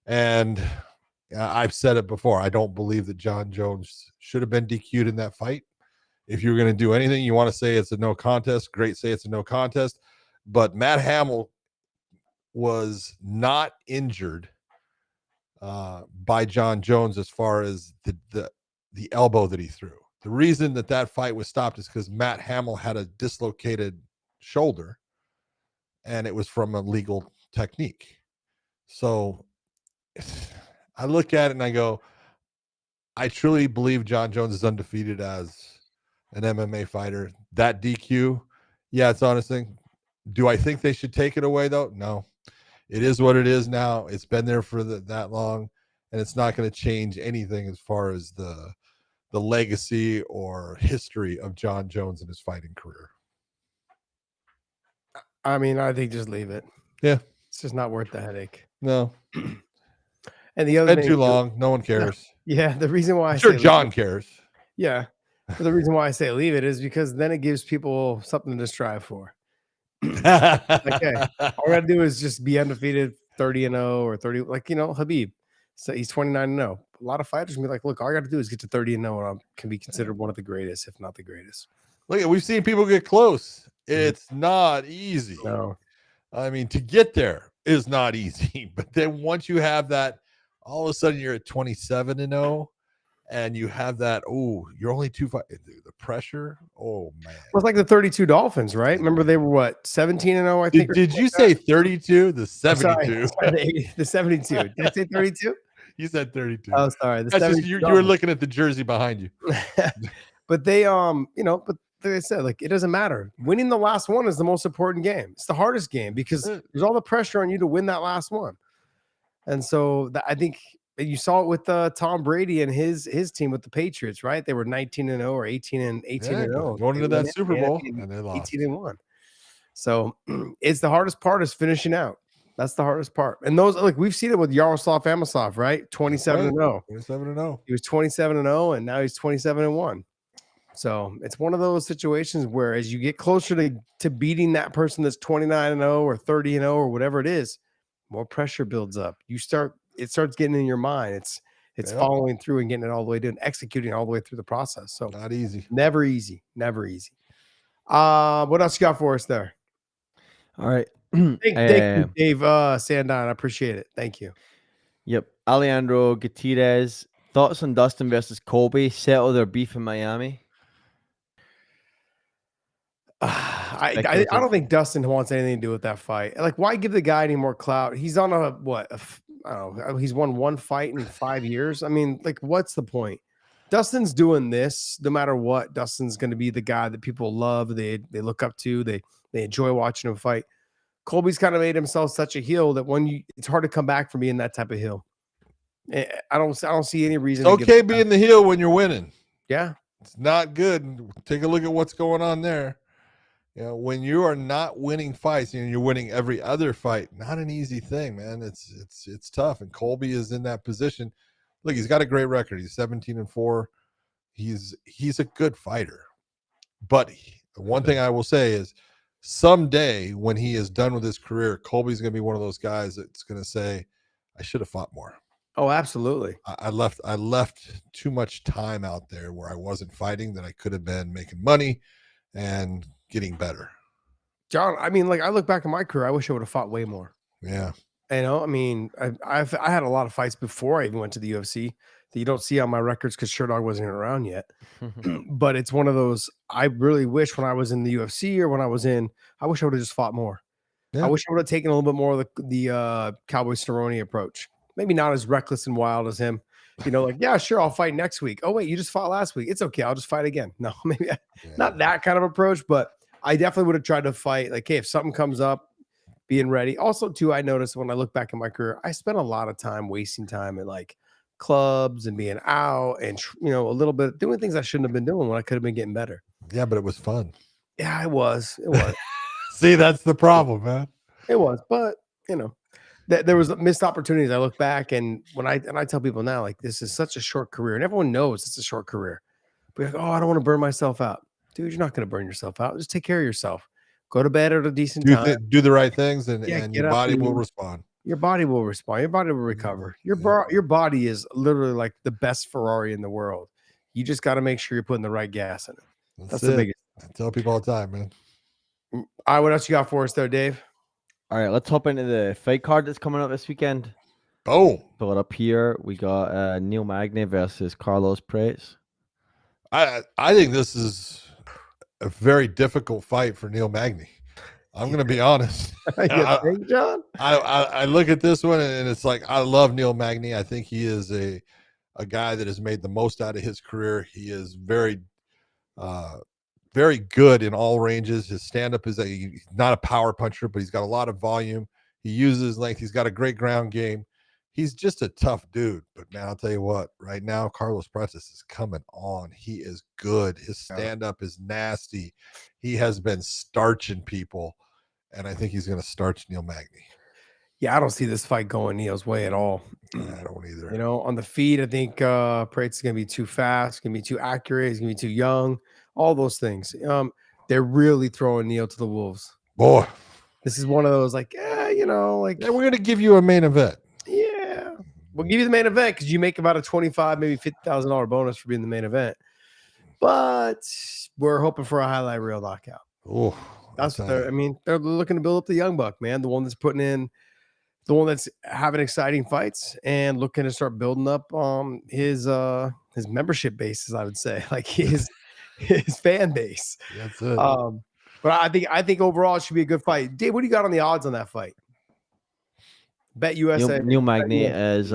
And I've said it before. I don't believe that John Jones should have been DQ'd in that fight. If you're going to do anything, you want to say it's a no contest, great, say it's a no contest. But Matt Hamill was not injured by John Jones as far as the elbow that he threw. The reason that fight was stopped is because Matt Hamill had a dislocated shoulder, and it was from a legal technique. So I look at it and I go, I truly believe John Jones is undefeated as an MMA fighter. That DQ, yeah, it's honest thing. Do I think they should take it away, though? No. It is what it is now. It's been there for that long, and it's not going to change anything as far as the legacy or history of John Jones in his fighting career. I mean, I think just leave it. Yeah. It's just not worth the headache. No. And the other thing, too long. No one cares. Yeah. The reason why I'm sure John cares. Yeah. But the reason why I say leave it is because then it gives people something to strive for. Okay. All we got to do is just be undefeated 30-0 or 30, like, Habib. So he's 29-0. A lot of fighters can be like, look, all I got to do is get to 30-0 and I can be considered one of the greatest, if not the greatest. Look, we've seen people get close. It's not easy. No. I mean, to get there is not easy. But then once you have that, all of a sudden you're at 27-0 and you have that, you're only 2 fights. The pressure, man. Well, it's like the 32 Dolphins, right? Remember they were what, 17-0, I think. Did you say 32? The 72. Sorry, the 72. Did I say 32? You said 32. Oh, sorry. That's just, you were looking at the jersey behind you. But they, but like I said, like, it doesn't matter. Winning the last one is the most important game. It's the hardest game because there's all the pressure on you to win that last one. And so I think you saw it with Tom Brady and his team with the Patriots, right? They were 19-0 or 18-0 going into that Super Bowl, and they lost 18-1. So it's the hardest part is finishing out. That's the hardest part. And those, like, we've seen it with Yaroslav Amosov, right? 27-0. 27-0. He was 27-0, and now he's 27-1. So it's one of those situations where as you get closer to beating that person that's 29-0 or 30-0 or whatever it is, more pressure builds up. It starts getting in your mind. It's following through and getting it all the way to and executing all the way through the process. So not easy. Never easy. Never easy. What else you got for us there? All right. Thank you, Dave Sandine. I appreciate it. Thank you. Yep. Alejandro Gutierrez. Thoughts on Dustin versus Colby? Settle their beef in Miami? I don't think Dustin wants anything to do with that fight. Like, why give the guy any more clout? He's on I don't know. He's won one fight in 5 years. I mean, like, what's the point? Dustin's doing this no matter what. Dustin's going to be the guy that people love. They look up to. They enjoy watching him fight. Colby's kind of made himself such a heel that it's hard to come back from being that type of heel. I don't see any reason. It's okay being the heel when you're winning. Yeah, it's not good. Take a look at what's going on there. When you are not winning fights and you're winning every other fight, not an easy thing, man. It's tough. And Colby is in that position. Look, he's got a great record. He's 17-4. He's a good fighter. But one thing I will say is someday when he is done with his career, Colby's going to be one of those guys that's going to say, I should have fought more. Oh, absolutely. I left too much time out there where I wasn't fighting that I could have been making money and getting better. John, I mean, like, I look back at my career, I wish I would have fought way more. Yeah. I mean, I had a lot of fights before I even went to the UFC that you don't see on my records because Sherdog wasn't even around yet. But it's one of those, I really wish when I was in the UFC or when I wish I would have just fought more. Yeah. I wish I would have taken a little bit more of the Cowboy Cerrone approach. Maybe not as reckless and wild as him, like, yeah, sure, I'll fight next week. Oh wait, you just fought last week. It's okay, I'll just fight again. No, maybe not that kind of approach, but I definitely would have tried to fight. Like, hey, if something comes up, being ready. Also, too, I noticed when I look back in my career, I spent a lot of time wasting time at like clubs and being out and a little bit doing things I shouldn't have been doing when I could have been getting better. Yeah, but it was fun. Yeah, it was. It was. See, that's the problem, man. It was, but there was missed opportunities. I look back and I tell people now, like, this is such a short career, and everyone knows it's a short career. But you're like, oh, I don't want to burn myself out. Dude, you're not going to burn yourself out. Just take care of yourself. Go to bed at a decent time. Do the right things, and your get body up will and respond. Your body will respond. Your body will recover. Your body is literally like the best Ferrari in the world. You just got to make sure you're putting the right gas in it. That's the biggest. I tell people all the time, man. All right, what else you got for us there, Dave? All right, let's hop into the fight card that's coming up this weekend. Boom. Pull it up here. We got Neil Magny versus Carlos Prates. I think this is a very difficult fight for Neil Magny. I'm going to be honest. John? I look at this one and it's like, I love Neil Magny. I think he is a guy that has made the most out of his career. He is very good in all ranges. His stand-up is he's not a power puncher, but he's got a lot of volume. He uses his length. He's got a great ground game. He's just a tough dude. But man, I'll tell you what, right now, Carlos Prates is coming on. He is good. His stand-up is nasty. He has been starching people, and I think he's going to starch Neil Magny. Yeah, I don't see this fight going Neil's way at all. I don't either. On the feet, I think Prates is going to be too fast, going to be too accurate. He's going to be too young. All those things. They're really throwing Neil to the wolves. Boy, this is one of those like, we're going to give you a main event. Yeah, we'll give you the main event because you make about a $25,000, maybe $50,000 bonus for being the main event. But we're hoping for a highlight reel knockout. Oh, that's what they're looking to build up the young buck, man. The one that's putting in. The one that's having exciting fights and looking to start building up his membership base, as I would say, like his fan base. That's it. But I think overall it should be a good fight. Dave, what do you got on the odds on that fight? Bet USA. Neil Magny is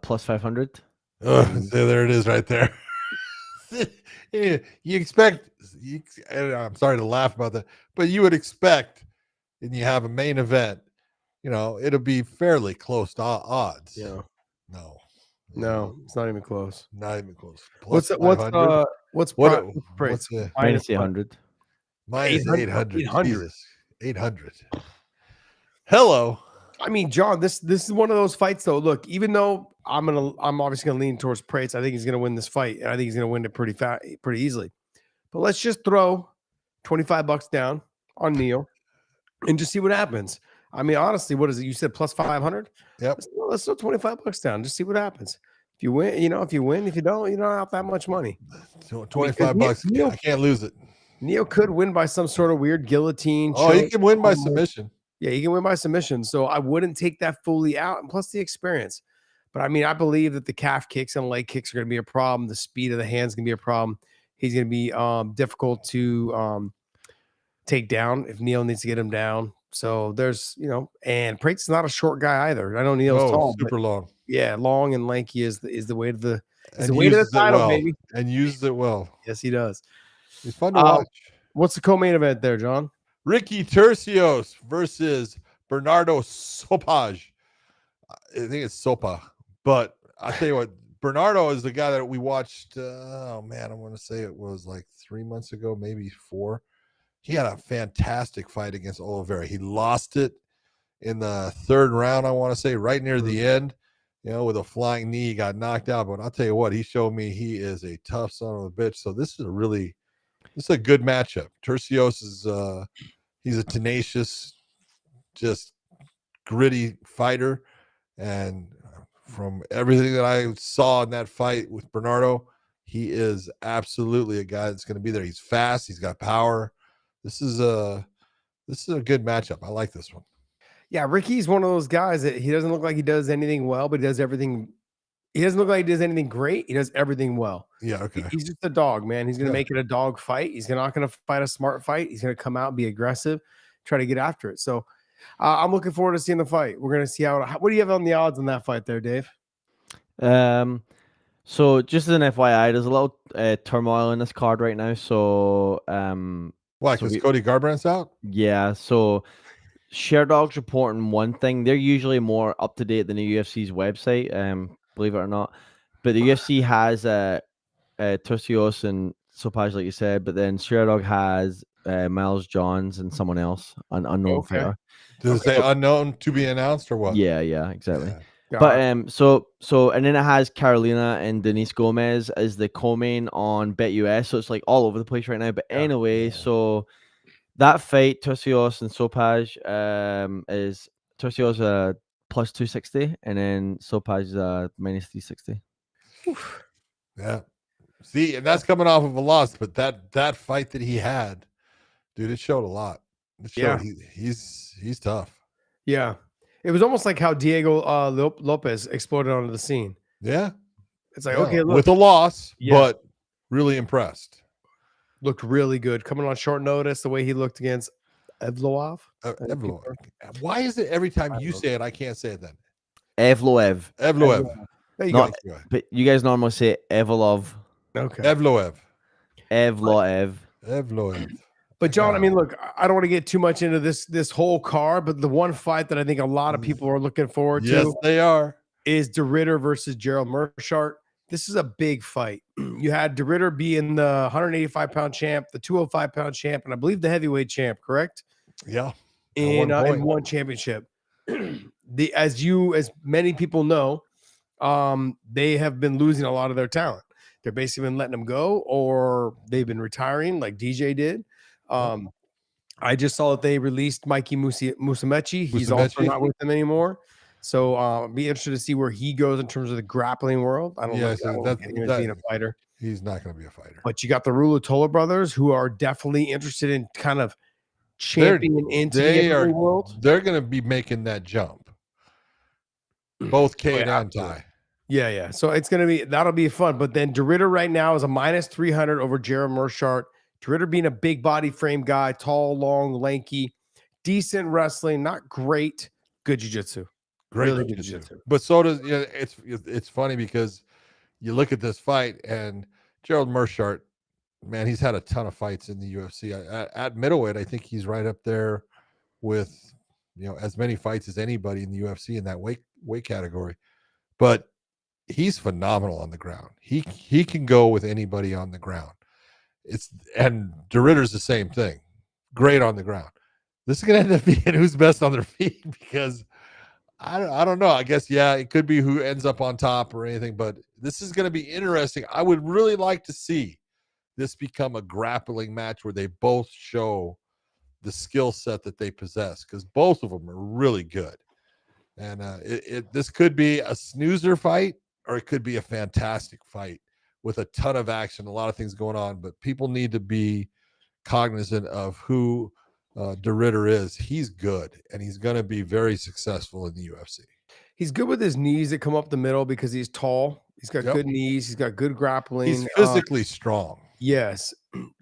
plus 500. There it is, right there. You expect. I'm sorry to laugh about that, but you would expect, and you have a main event. It'll be fairly close to odds. Yeah. No, it's not even close. Not even close. What's Minus 800. Minus 800. 800. Hello. I mean, John, this is one of those fights though. Look, even though I'm obviously gonna lean towards Prates, I think he's gonna win this fight, and I think he's gonna win it pretty easily. But let's just throw $25 down on Neil and just see what happens. I mean, honestly, what is it? You said plus 500? Yep. Let's throw $25 down. Just see what happens. If you win, if you win. If you don't, you don't have that much money. $25. Neil, I can't lose it. Neil could win by some sort of weird guillotine. Oh, he can win by submission. Yeah, he can win by submission. So I wouldn't take that fully out. And plus the experience. But I mean, I believe that the calf kicks and leg kicks are going to be a problem. The speed of the hands is going to be a problem. He's going to be difficult to take down if Neil needs to get him down. So there's, and Prates is not a short guy either. I know Neil's tall, super long. Yeah, long and lanky is the way to the title, baby. And uses it well. Yes, he does. He's fun to watch. What's the co-main event there, John? Ricky Tercios versus Bernardo Sopaj. I think it's Sopa, but I'll tell you what, Bernardo is the guy that we watched. I want to say it was like 3 months ago, maybe 4. He had a fantastic fight against Oliveira. He lost it in the 3rd round, I want to say, right near the end, with a flying knee. He got knocked out. But I'll tell you what, he showed me he is a tough son of a bitch. So this is a good matchup. Tercios is he's a tenacious, just gritty fighter. And from everything that I saw in that fight with Bernardo, he is absolutely a guy that's going to be there. He's fast. He's got power. This is a good matchup. I like this one. Yeah, Ricky's one of those guys that he doesn't look like he does anything well, but he does everything. He doesn't look like he does anything great. He does everything well. Yeah, okay. He's just a dog, man. He's going to make it a dog fight. He's not going to fight a smart fight. He's going to come out, be aggressive, try to get after it. So I'm looking forward to seeing the fight. We're going to see what do you have on the odds on that fight there, Dave? So just as an FYI, there's a little turmoil in this card right now. So Why? so Because Cody Garbrandt's out? yeah, so Sherdog's reporting one thing. They're usually more up to date than the UFC's website, believe it or not. But the UFC has Turcios and Sopaj, like you said, but then Sherdog has Miles Johns and someone else, an unknown Okay. fighter. Does it say unknown to be announced or what? Yeah, exactly. Yeah. But God. and then it has Carolina and Denise Gomez as the co-main on BetUS, so it's like all over the place right now. But anyway, so that fight, Turcios and Sopaj, is Turcios plus 260, and then Sopaj minus 360. Yeah. See, and that's coming off of a loss, but that fight that he had, dude, it showed a lot. It showed he's tough. Yeah. It was almost like how Diego Lopez exploded onto the scene. Yeah. It's like, Yeah. okay, look, With a loss, Yeah. but really impressed. looked really good. Coming on short notice, the way he looked against Evloev. Evloev. Why is it every time you say it, I can't say it then? Evloev. Evloev. There you Not, go. but you guys normally say Evolov. Okay. Evloev. Evloev. But John, I mean, look, I don't want to get too much into this whole card, but the one fight that I think a lot of people are looking forward Yes, to they are. is De Ridder versus Gerald Meerschaert. This is a big fight. You had De Ridder being the 185-pound champ, the 205-pound champ, and I believe the heavyweight champ, correct? Yeah. In one championship. As many people know, they have been losing a lot of their talent. They're basically been letting them go, or they've been retiring, like DJ did. I just saw that they released Mikey Musumeci. He's also not with them anymore. So I'll be interested to see where he goes in terms of the grappling world. I don't know being a fighter. He's not going to be a fighter. But you got the Rulo-Tola brothers, who are definitely interested in kind of championing into the MMA world. They're going to be making that jump. Both Cade and Ty. Yeah. So that'll be fun. But then De Ridder right now is a minus 300 over Gerald Meerschaert. De Ridder being a big body frame guy, tall, long, lanky, decent wrestling, not great, good jiu-jitsu. Great really good jiu-jitsu. But so does it's funny because you look at this fight and Gerald Meerschaert, man, he's had a ton of fights in the UFC. At middleweight, I think he's right up there with as many fights as anybody in the UFC in that weight category. But he's phenomenal on the ground. He can go with anybody on the ground. And De Ridder's the same thing. Great on the ground. This is gonna end up being who's best on their feet because I don't know. I guess it could be who ends up on top or anything, but this is gonna be interesting. I would really like to see this become a grappling match where they both show the skill set that they possess because both of them are really good. And this could be a snoozer fight or it could be a fantastic fight with a ton of action, a lot of things going on, but people need to be cognizant of who De Ridder is. He's good, and he's going to be very successful in the UFC. He's good with his knees that come up the middle because he's tall. He's got good knees. He's got good grappling. He's physically strong. Yes.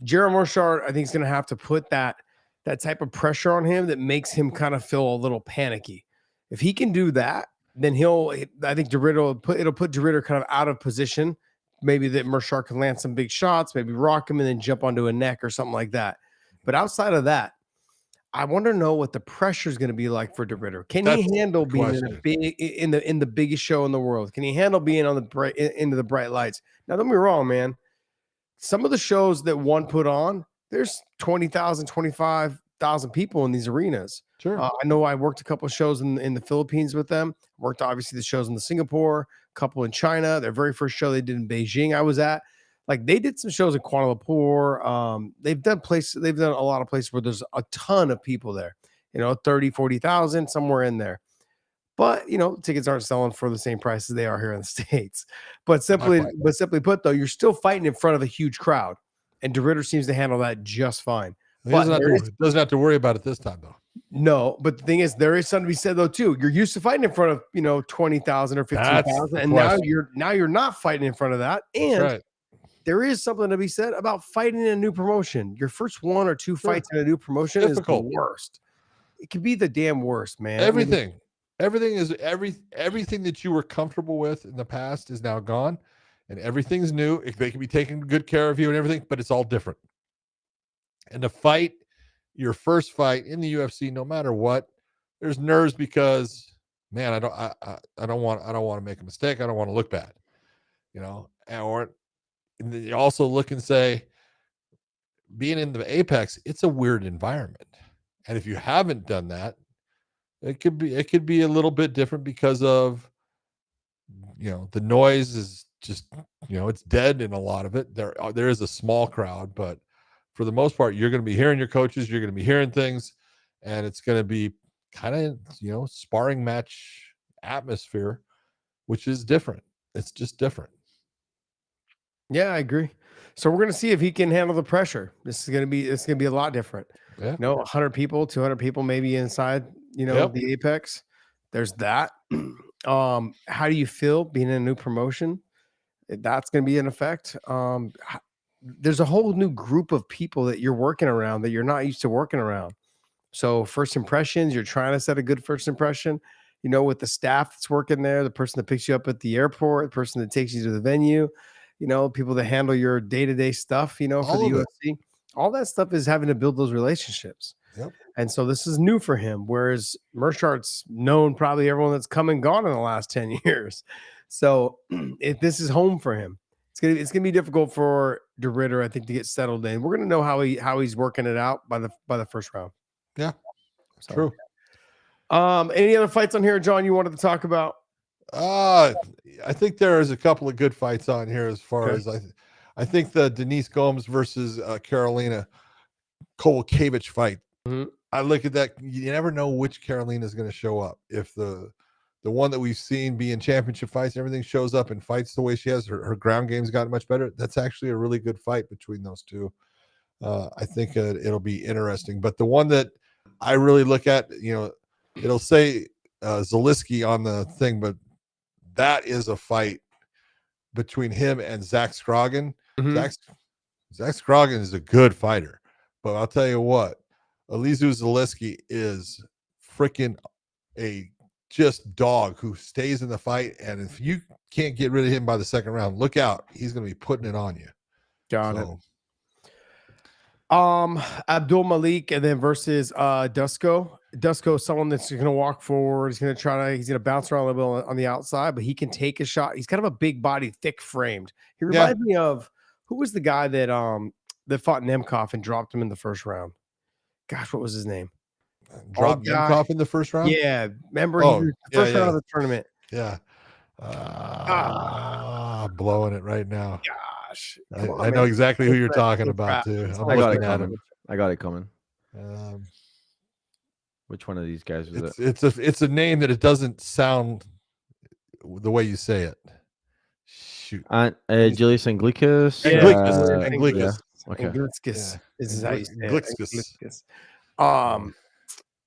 Gerald Meerschaert, I think, is going to have to put that type of pressure on him that makes him kind of feel a little panicky. If he can do that, then I think De Ridder it'll put De Ridder kind of out of position. Maybe that Meerschaert can land some big shots, maybe rock him and then jump onto a neck or something like that. But outside of that, I want to know what the pressure is going to be like for De Ridder. Can he handle being in the biggest show in the world? Can he handle being on into the bright lights? Now, don't be wrong, man. Some of the shows that one put on, there's 20,000, 25,000 people in these arenas. Sure. I know I worked a couple of shows in the Philippines with them. Worked obviously the shows in Singapore, a couple in China. Their very first show they did in Beijing, I was at. Like they did some shows in Kuala Lumpur. They've done a lot of places where there's a ton of people there. 30, 40,000, somewhere in there. But tickets aren't selling for the same price as they are here in the States. But simply put, though, you're still fighting in front of a huge crowd, and De Ridder seems to handle that just fine. He doesn't have to worry about it this time, though. No, but the thing is, there is something to be said though too. You're used to fighting in front of 20,000 or 15,000, and now you're not fighting in front of that. And there is something to be said about fighting in a new promotion. Your first one or two fights in a new promotion is the worst. It could be the damn worst, man. Everything that you were comfortable with in the past is now gone, and everything's new. They can be taking good care of you and everything, but it's all different. And to fight your first fight in the UFC, no matter what, there's nerves because, man, I don't want to make a mistake. I don't want to look bad, or you also look and say, being in the Apex, it's a weird environment. And if you haven't done that, it could be a little bit different because of, the noise is just, it's dead in a lot of it. There is a small crowd, but for the most part, you're going to be hearing your coaches, you're going to be hearing things, and it's going to be kind of, sparring match atmosphere, which is different. It's just different. Yeah, I agree. So we're going to see if he can handle the pressure. It's going to be a lot different. Yeah. 100 people, 200 people maybe inside, the Apex. There's that. How do you feel being in a new promotion? That's going to be an effect. There's a whole new group of people that you're working around that you're not used to working around. So first impressions, you're trying to set a good first impression, with the staff that's working there, the person that picks you up at the airport, the person that takes you to the venue, people that handle your day-to-day stuff, for the UFC. All that stuff is having to build those relationships. Yep. And so this is new for him, whereas Mearshart's known probably everyone that's come and gone in the last 10 years. So if this is home for him, it's gonna be difficult for DeRitter, I think, to get settled in. We're gonna know how he's working it out by the first round. Yeah, so, true. Any other fights on here, John, you wanted to talk about? I think there is a couple of good fights on here as far as I think the Denise Gomes versus Karolina Kowalkiewicz fight. Mm-hmm. I look at that. You never know which Karolina is going to show up. If the one that we've seen be in championship fights, everything shows up and fights the way she has. Her ground game's gotten much better. That's actually a really good fight between those two. I think it'll be interesting. But the one that I really look at, it'll say Zaleski on the thing, but that is a fight between him and Zach Scroggin. Mm-hmm. Zach Scroggin is a good fighter, but I'll tell you what, Alizu Zaleski is freaking a just dog who stays in the fight. And if you can't get rid of him by the second round, look out. He's going to be putting it on you. Got it. Abdul Malik and then versus Dusko. Dusko is someone that's going to walk forward. He's going to bounce around a little bit on the outside, but he can take a shot. He's kind of a big body, thick framed. He reminds me of, who was the guy that fought Nemkov and dropped him in the first round? Gosh, what was his name? Dropped Nemkov in the first round? Yeah. Remember the first round of the tournament. Yeah. Blowing it right now. Gosh. I know exactly who you're talking about too. I got it coming. I got it coming. Which one of these guys was it? It's a name that it doesn't sound the way you say it. Shoot. Julius Anglicus. Anglicus. Yeah. Okay. Anglicus. Is how you say Anglicus.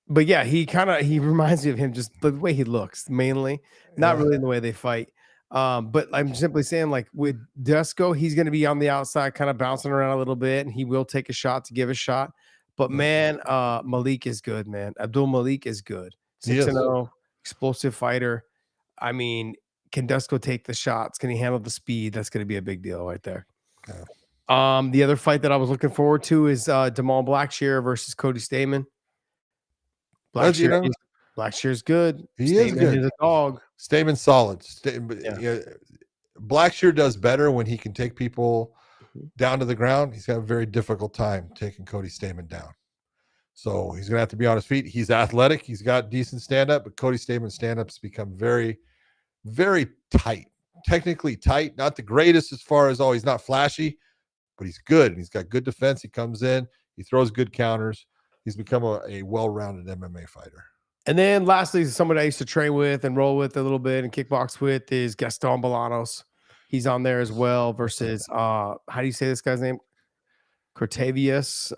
But yeah, he reminds me of him, just the way he looks, mainly, not really in the way they fight. But I'm simply saying, like with Dusko, he's going to be on the outside, kind of bouncing around a little bit, and he will take a shot to give a shot. But man, Malik is good, man. Abdul Malik is good. 6-0, explosive fighter. I mean, can Dusko take the shots? Can he handle the speed? That's going to be a big deal right there. Yeah. The other fight that I was looking forward to is Damal Blackshear versus Cody Stamann. Blackshear's good. He is good. He's a dog. Stamann's solid. Blackshear does better when he can take people down to the ground. He's got a very difficult time taking Cody Stamann down. So he's going to have to be on his feet. He's athletic. He's got decent stand-up, but Cody Stamann's stand-ups become very, very tight. Technically tight. Not the greatest as far as, he's not flashy, but he's good. And he's got good defense. He comes in. He throws good counters. He's become a well-rounded MMA fighter. And then lastly, someone I used to train with and roll with a little bit and kickbox with is Gaston Bolanos. He's on there as well versus, how do you say this guy's name? Cortavius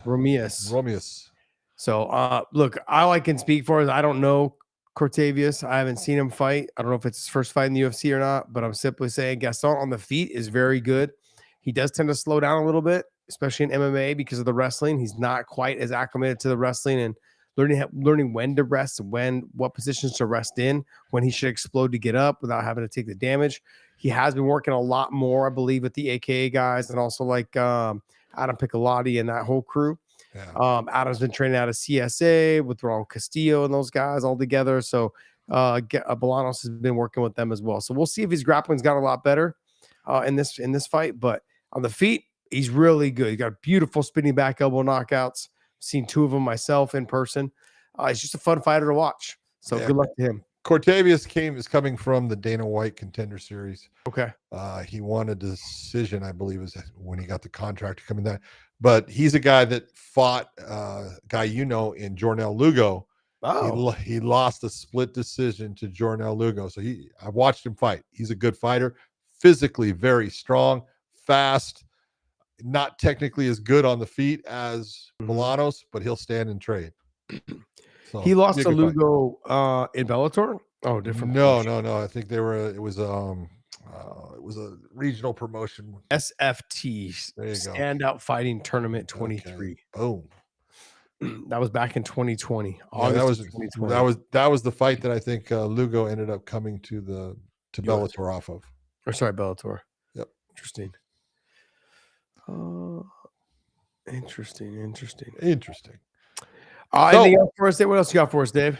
Romeus. So, look, all I can speak for is I don't know Cortavius. I haven't seen him fight. I don't know if it's his first fight in the UFC or not, but I'm simply saying Gaston on the feet is very good. He does tend to slow down a little bit, especially in MMA because of the wrestling. He's not quite as acclimated to the wrestling and learning when to rest and what positions to rest in, when he should explode to get up without having to take the damage. He has been working a lot more, I believe, with the AKA guys and also like Adam Piccolotti and that whole crew. Yeah. Adam's been training out of CSA with Raul Castillo and those guys all together. So Bolanos has been working with them as well. So we'll see if his grappling's got a lot better in this fight. But on the feet, he's really good. He got beautiful spinning back elbow knockouts. Seen 2 of them myself in person. He's just a fun fighter to watch. So good luck to him. Cortavius is coming from the Dana White Contender Series. Okay. He won a decision, I believe, is when he got the contract to come in that. But he's a guy that fought a guy in Jornel Lugo. Oh. He lost a split decision to Jornel Lugo. So I watched him fight. He's a good fighter, physically very strong, fast, not technically as good on the feet as Bolanos, but he'll stand and trade. So he lost to Lugo in Bellator. Oh, different. No. I think it was a regional promotion. SFT, There you go. Standout Fighting Tournament 23. Okay. Boom. That was back in 2020. Yeah, that was the fight that I think Lugo ended up coming to Bellator off of. Or sorry, Bellator. Yep. Interesting. Interesting. Anything else for us, Dave? What else you got for us, Dave?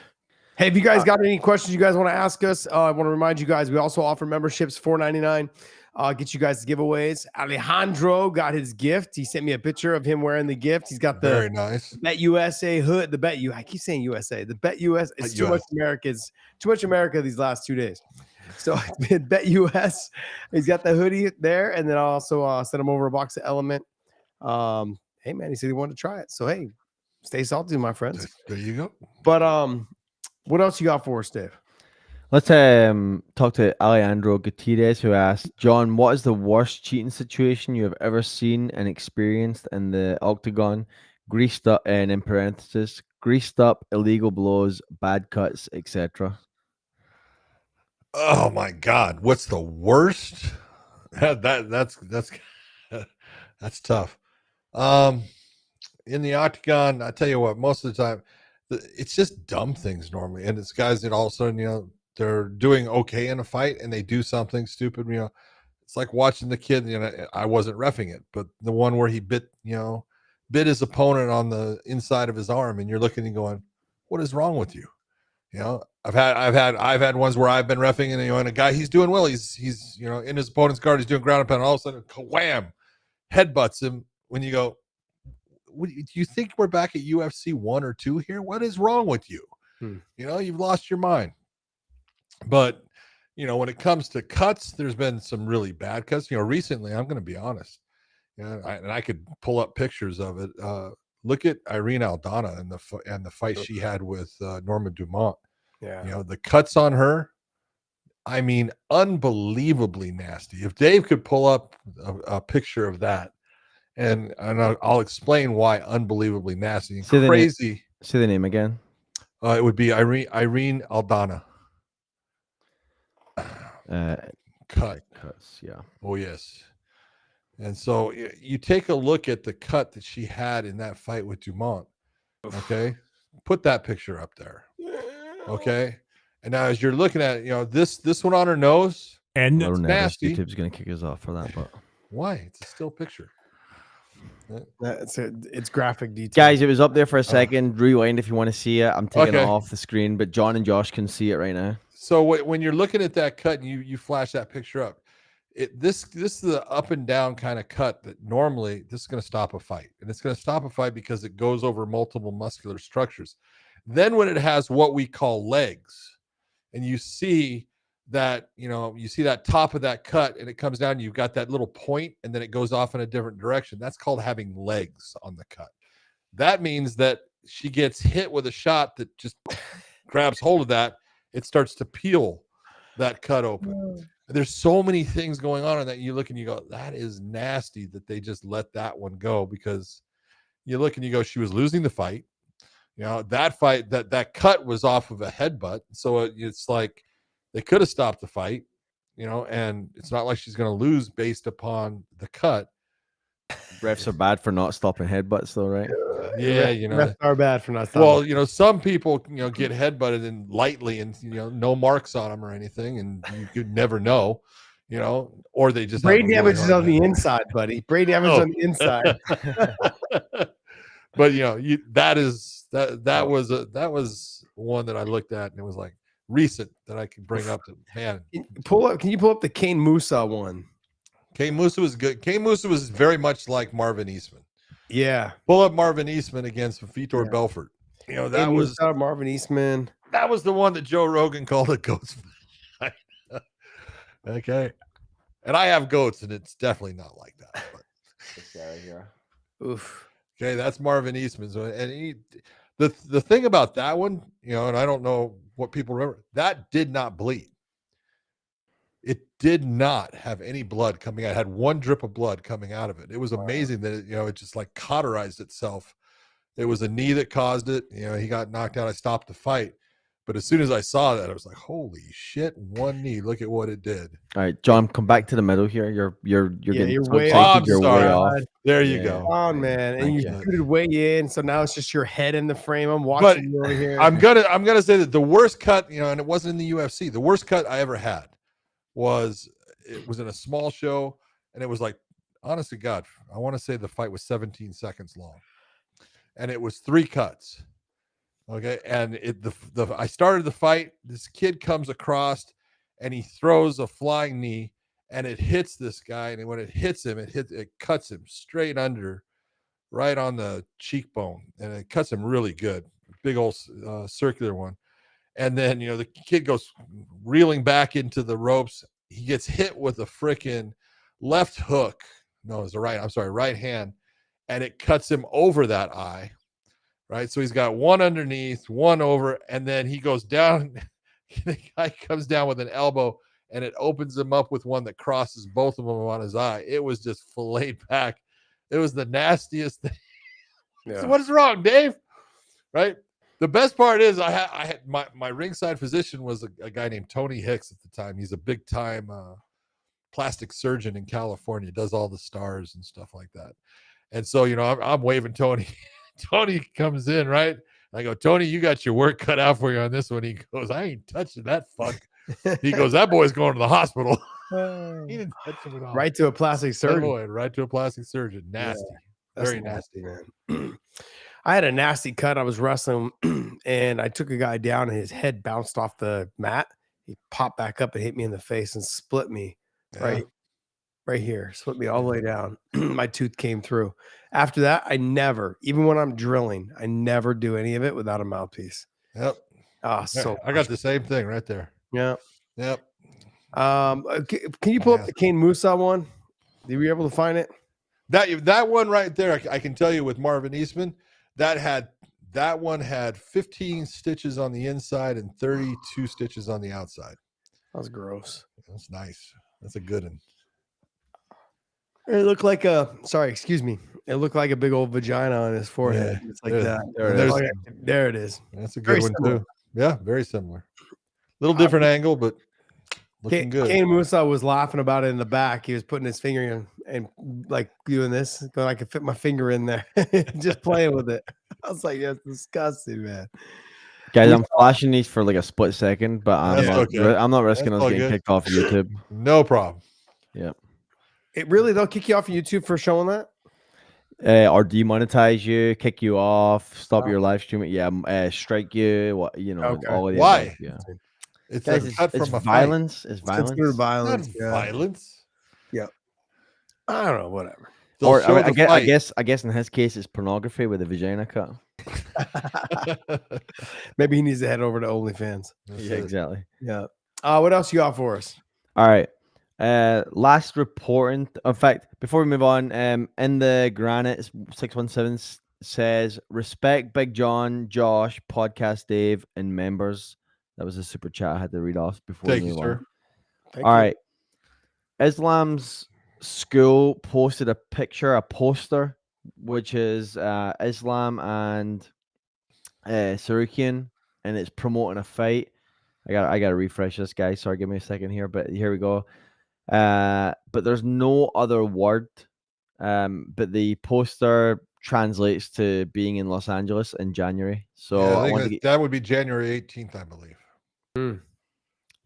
Hey, if you guys got any questions you guys want to ask us, I want to remind you guys we also offer memberships, $4.99. Get you guys giveaways. Alejandro got his gift. He sent me a picture of him wearing the gift. He's got the very nice Bet USA hood. I keep saying USA. The Bet US. It's too much America. It's too much America these last 2 days. So Bet US. He's got the hoodie there, and then I also sent him over a box of Element. Hey man, he said he wanted to try it. So hey, stay salty, my friends. There you go. But what else you got for us, Dave? Let's talk to Alejandro Gutierrez, who asked, John, what is the worst cheating situation you have ever seen and experienced in the octagon? Greased up, and in parentheses, greased up, illegal blows, bad cuts, etc. Oh my God, what's the worst? That's tough. In the octagon, I tell you what, most of the time, it's just dumb things normally, and it's guys that all of a sudden, they're doing okay in a fight and they do something stupid. It's like watching the kid. I wasn't reffing it, but the one where he bit his opponent on the inside of his arm, and you're looking and going, "What is wrong with you?" I've had ones where I've been reffing, and a guy, he's doing well. He's in his opponent's guard, he's doing ground and pound, and all of a sudden, wham, headbutts him. When you go, do you think we're back at UFC 1 or 2 here? What is wrong with you? You've lost your mind. But when it comes to cuts, there's been some really bad cuts. Recently, I'm going to be honest, and I could pull up pictures of it. Look at Irene Aldana and the fight she had with Norma Dumont. Yeah, the cuts on her, I mean, unbelievably nasty. If Dave could pull up a picture of that, and I'll explain why unbelievably nasty and crazy. Say the name again. It would be Irene Aldana. Cuts, yeah. Oh yes. And so you take a look at the cut that she had in that fight with Dumont. Okay, put that picture up there. Okay, and now as you're looking at this one on her nose, and it's nasty. YouTube's gonna kick us off for that, but why? It's a still picture. It's graphic detail. Guys, it was up there for a second. Rewind if you want to see it. I'm taking it off the screen, but John and Josh can see it right now. So when you're looking at that cut and you flash that picture up, this is the up and down kind of cut that normally this is going to stop a fight. And it's going to stop a fight because it goes over multiple muscular structures. Then when it has what we call legs, and you see that, you see that top of that cut and it comes down, you've got that little point and then it goes off in a different direction. That's called having legs on the cut. That means that she gets hit with a shot that just grabs hold of that. It starts to peel that cut open. There's so many things going on in that. You look and you go, that is nasty that they just let that one go, because you look and you go, she was losing the fight. That fight, that cut was off of a headbutt. So it's like they could have stopped the fight, and it's not like she's going to lose based upon the cut. Refs are bad for not stopping headbutts, though, right? Yeah, you know. Refs are bad for not stopping. Well, you know, some people, you know, get headbutted and lightly, and you know, no marks on them or anything, and you could never know, you know, or they just brain have a really damage is hard on the head. inside, buddy. Brain damage Oh. on the inside. But you know, that was one that I looked at, and it was like recent that I could bring up. To man, Can you pull up the Kane Musa one? Kane Musa was good. Kane Musa was very much like Marvin Eastman. Yeah. Pull up Marvin Eastman against Vitor Yeah. Belfort. You know, that Kane was Musa, Marvin Eastman. that was the one that Joe Rogan called a goat's fight. Okay. And I have goats, and it's definitely not like that. But This guy right here. Oof. okay, that's Marvin Eastman's one. And the thing about that one, you know, and I don't know what people remember, that did not bleed. It did not have any blood coming out. It had one drip of blood coming out of it. It was amazing that it just like cauterized itself. It was a knee that caused it. You know, he got knocked out. I stopped the fight. But as soon as I saw that, I was like, holy shit, one knee. Look at what it did. All right, John, come back to the middle here. You're getting you're so way excited, off. you're Sorry. way off. There you Yeah. go. Come on, man. And Thank you you. scooted way in, so now it's just your head in the frame. I'm But watching you over here. I'm gonna say that the worst cut, you know, and it wasn't in the UFC. The worst cut I ever had was in a small show, and it was like, honest to God, I want to say the fight was 17 seconds long, and it was 3 cuts. Okay, and I started the fight. This kid comes across, and he throws a flying knee, and it hits this guy, and when it hits him, it cuts him straight under, right on the cheekbone, and it cuts him really good, big old circular one. And then, you know, the kid goes reeling back into the ropes. He gets hit with a freaking left hook. No, it's right hand, and it cuts him over that eye. Right. So he's got one underneath, one over, and then he goes down. The guy comes down with an elbow, and it opens him up with one that crosses both of them on his eye. It was just filleted back. It was the nastiest thing. Yeah. So what is wrong, Dave? Right. The best part is I had my ringside physician was a guy named Tony Hicks at the time. He's a big time plastic surgeon in California, does all the stars and stuff like that. And so, you know, I'm waving Tony. Tony comes in, right? I go, Tony, you got your work cut out for you on this one. He goes, I ain't touching that fuck. He goes, that boy's going to the hospital. He didn't touch him at all. Right to a plastic That surgeon. boy, right to a plastic surgeon. Nasty. That's Very nasty. man. I had a nasty cut. I was wrestling, and I took a guy down, and his head bounced off the mat. He popped back up and hit me in the face and split me right here. Split me all the way down. My tooth came through. After that, I never, even when I'm drilling, I never do any of it without a mouthpiece. Yep. So I got the same thing right there. yeah. Yep. Can you pull up the Kane Musa one? Were you able to find it? That one right there, I can tell you with Marvin Eastman, that one had 15 stitches on the inside and 32 stitches on the outside. That was gross. That's nice. That's a good one. It looked like excuse me. It looked like a big old vagina on his forehead. Yeah, It's like yeah. that. There it is. That's a Very good one similar. too. Yeah, very similar. Little different angle, but looking good. Kane Musa was laughing about it in the back. He was putting his finger in and like doing this, going, I could fit my finger in there, just playing with it. I was like, that's disgusting, man. Guys, I'm flashing these for like a split second, but That's I'm not risking That's us all getting good. kicked off of YouTube. No problem. It really, they'll kick you off of YouTube for showing that? Or demonetize you, kick you off, stop Oh. your live streaming, strike you, Okay. all of the Why? above, yeah. It's Guys, a it's cut from a violence. It's It's considered violence. violence. Fight. Not violence. I don't know, whatever. They'll Or show I the fight. guess in his case it's pornography with a vagina cut. Maybe he needs to head over to OnlyFans. That's Yeah, it. exactly. Yeah. What else you got for us? All right. Last reporting. In fact, before we move on, in the Granite 617 says respect Big John, Josh, Podcast Dave, and members. That was a super chat I had to read off before. Thank we you, move sir. on. Thank All you. right. Islam's school posted a poster, which is Islam and Tsarukyan, and it's promoting a fight. I gotta refresh this, guys. Sorry, give me a second here, but here we go. But there's no other word but the poster translates to being in Los Angeles in January. So yeah, I want to get, that would be January 18th, I believe.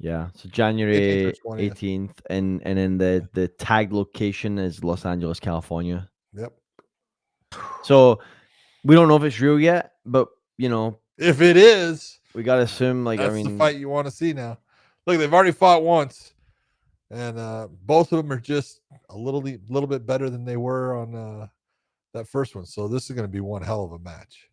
yeah, so January 18th, and then the tagged location is Los Angeles, California. Yep. So we don't know if it's real yet, but if it is, we gotta assume that's the fight you want to see now. Look, they've already fought once, and both of them are just a little bit better than they were on that first one. So this is going to be one hell of a match.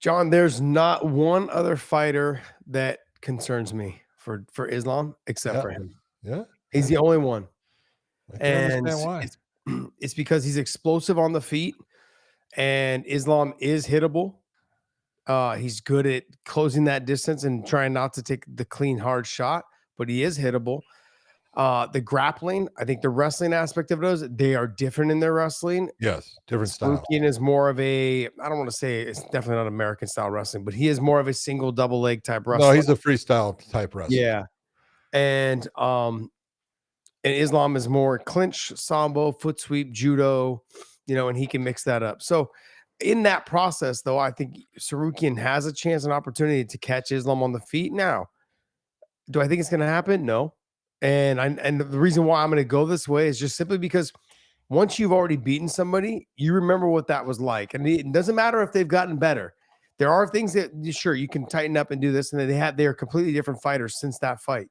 John, there's not one other fighter that concerns me for Islam except for him. Yeah, he's the only one, I can understand why. It's because he's explosive on the feet, and Islam is hittable. He's good at closing that distance and trying not to take the clean, hard shot, but he is hittable. The grappling, I think the wrestling aspect of those, they are different in their wrestling. Yes, different style. Tsarukyan is more of a, I don't want to say it's definitely not American style wrestling, but he is more of a single double leg type wrestler. No, he's a freestyle type wrestler. Yeah. And Islam is more clinch, sambo, foot sweep, judo, and he can mix that up. So in that process, though, I think Tsarukyan has a chance, an opportunity to catch Islam on the feet. Now, do I think it's going to happen? No. And the reason why I'm going to go this way is just simply because once you've already beaten somebody, you remember what that was like. And it doesn't matter if they've gotten better. There are things that, sure, you can tighten up and do this, and they are completely different fighters since that fight.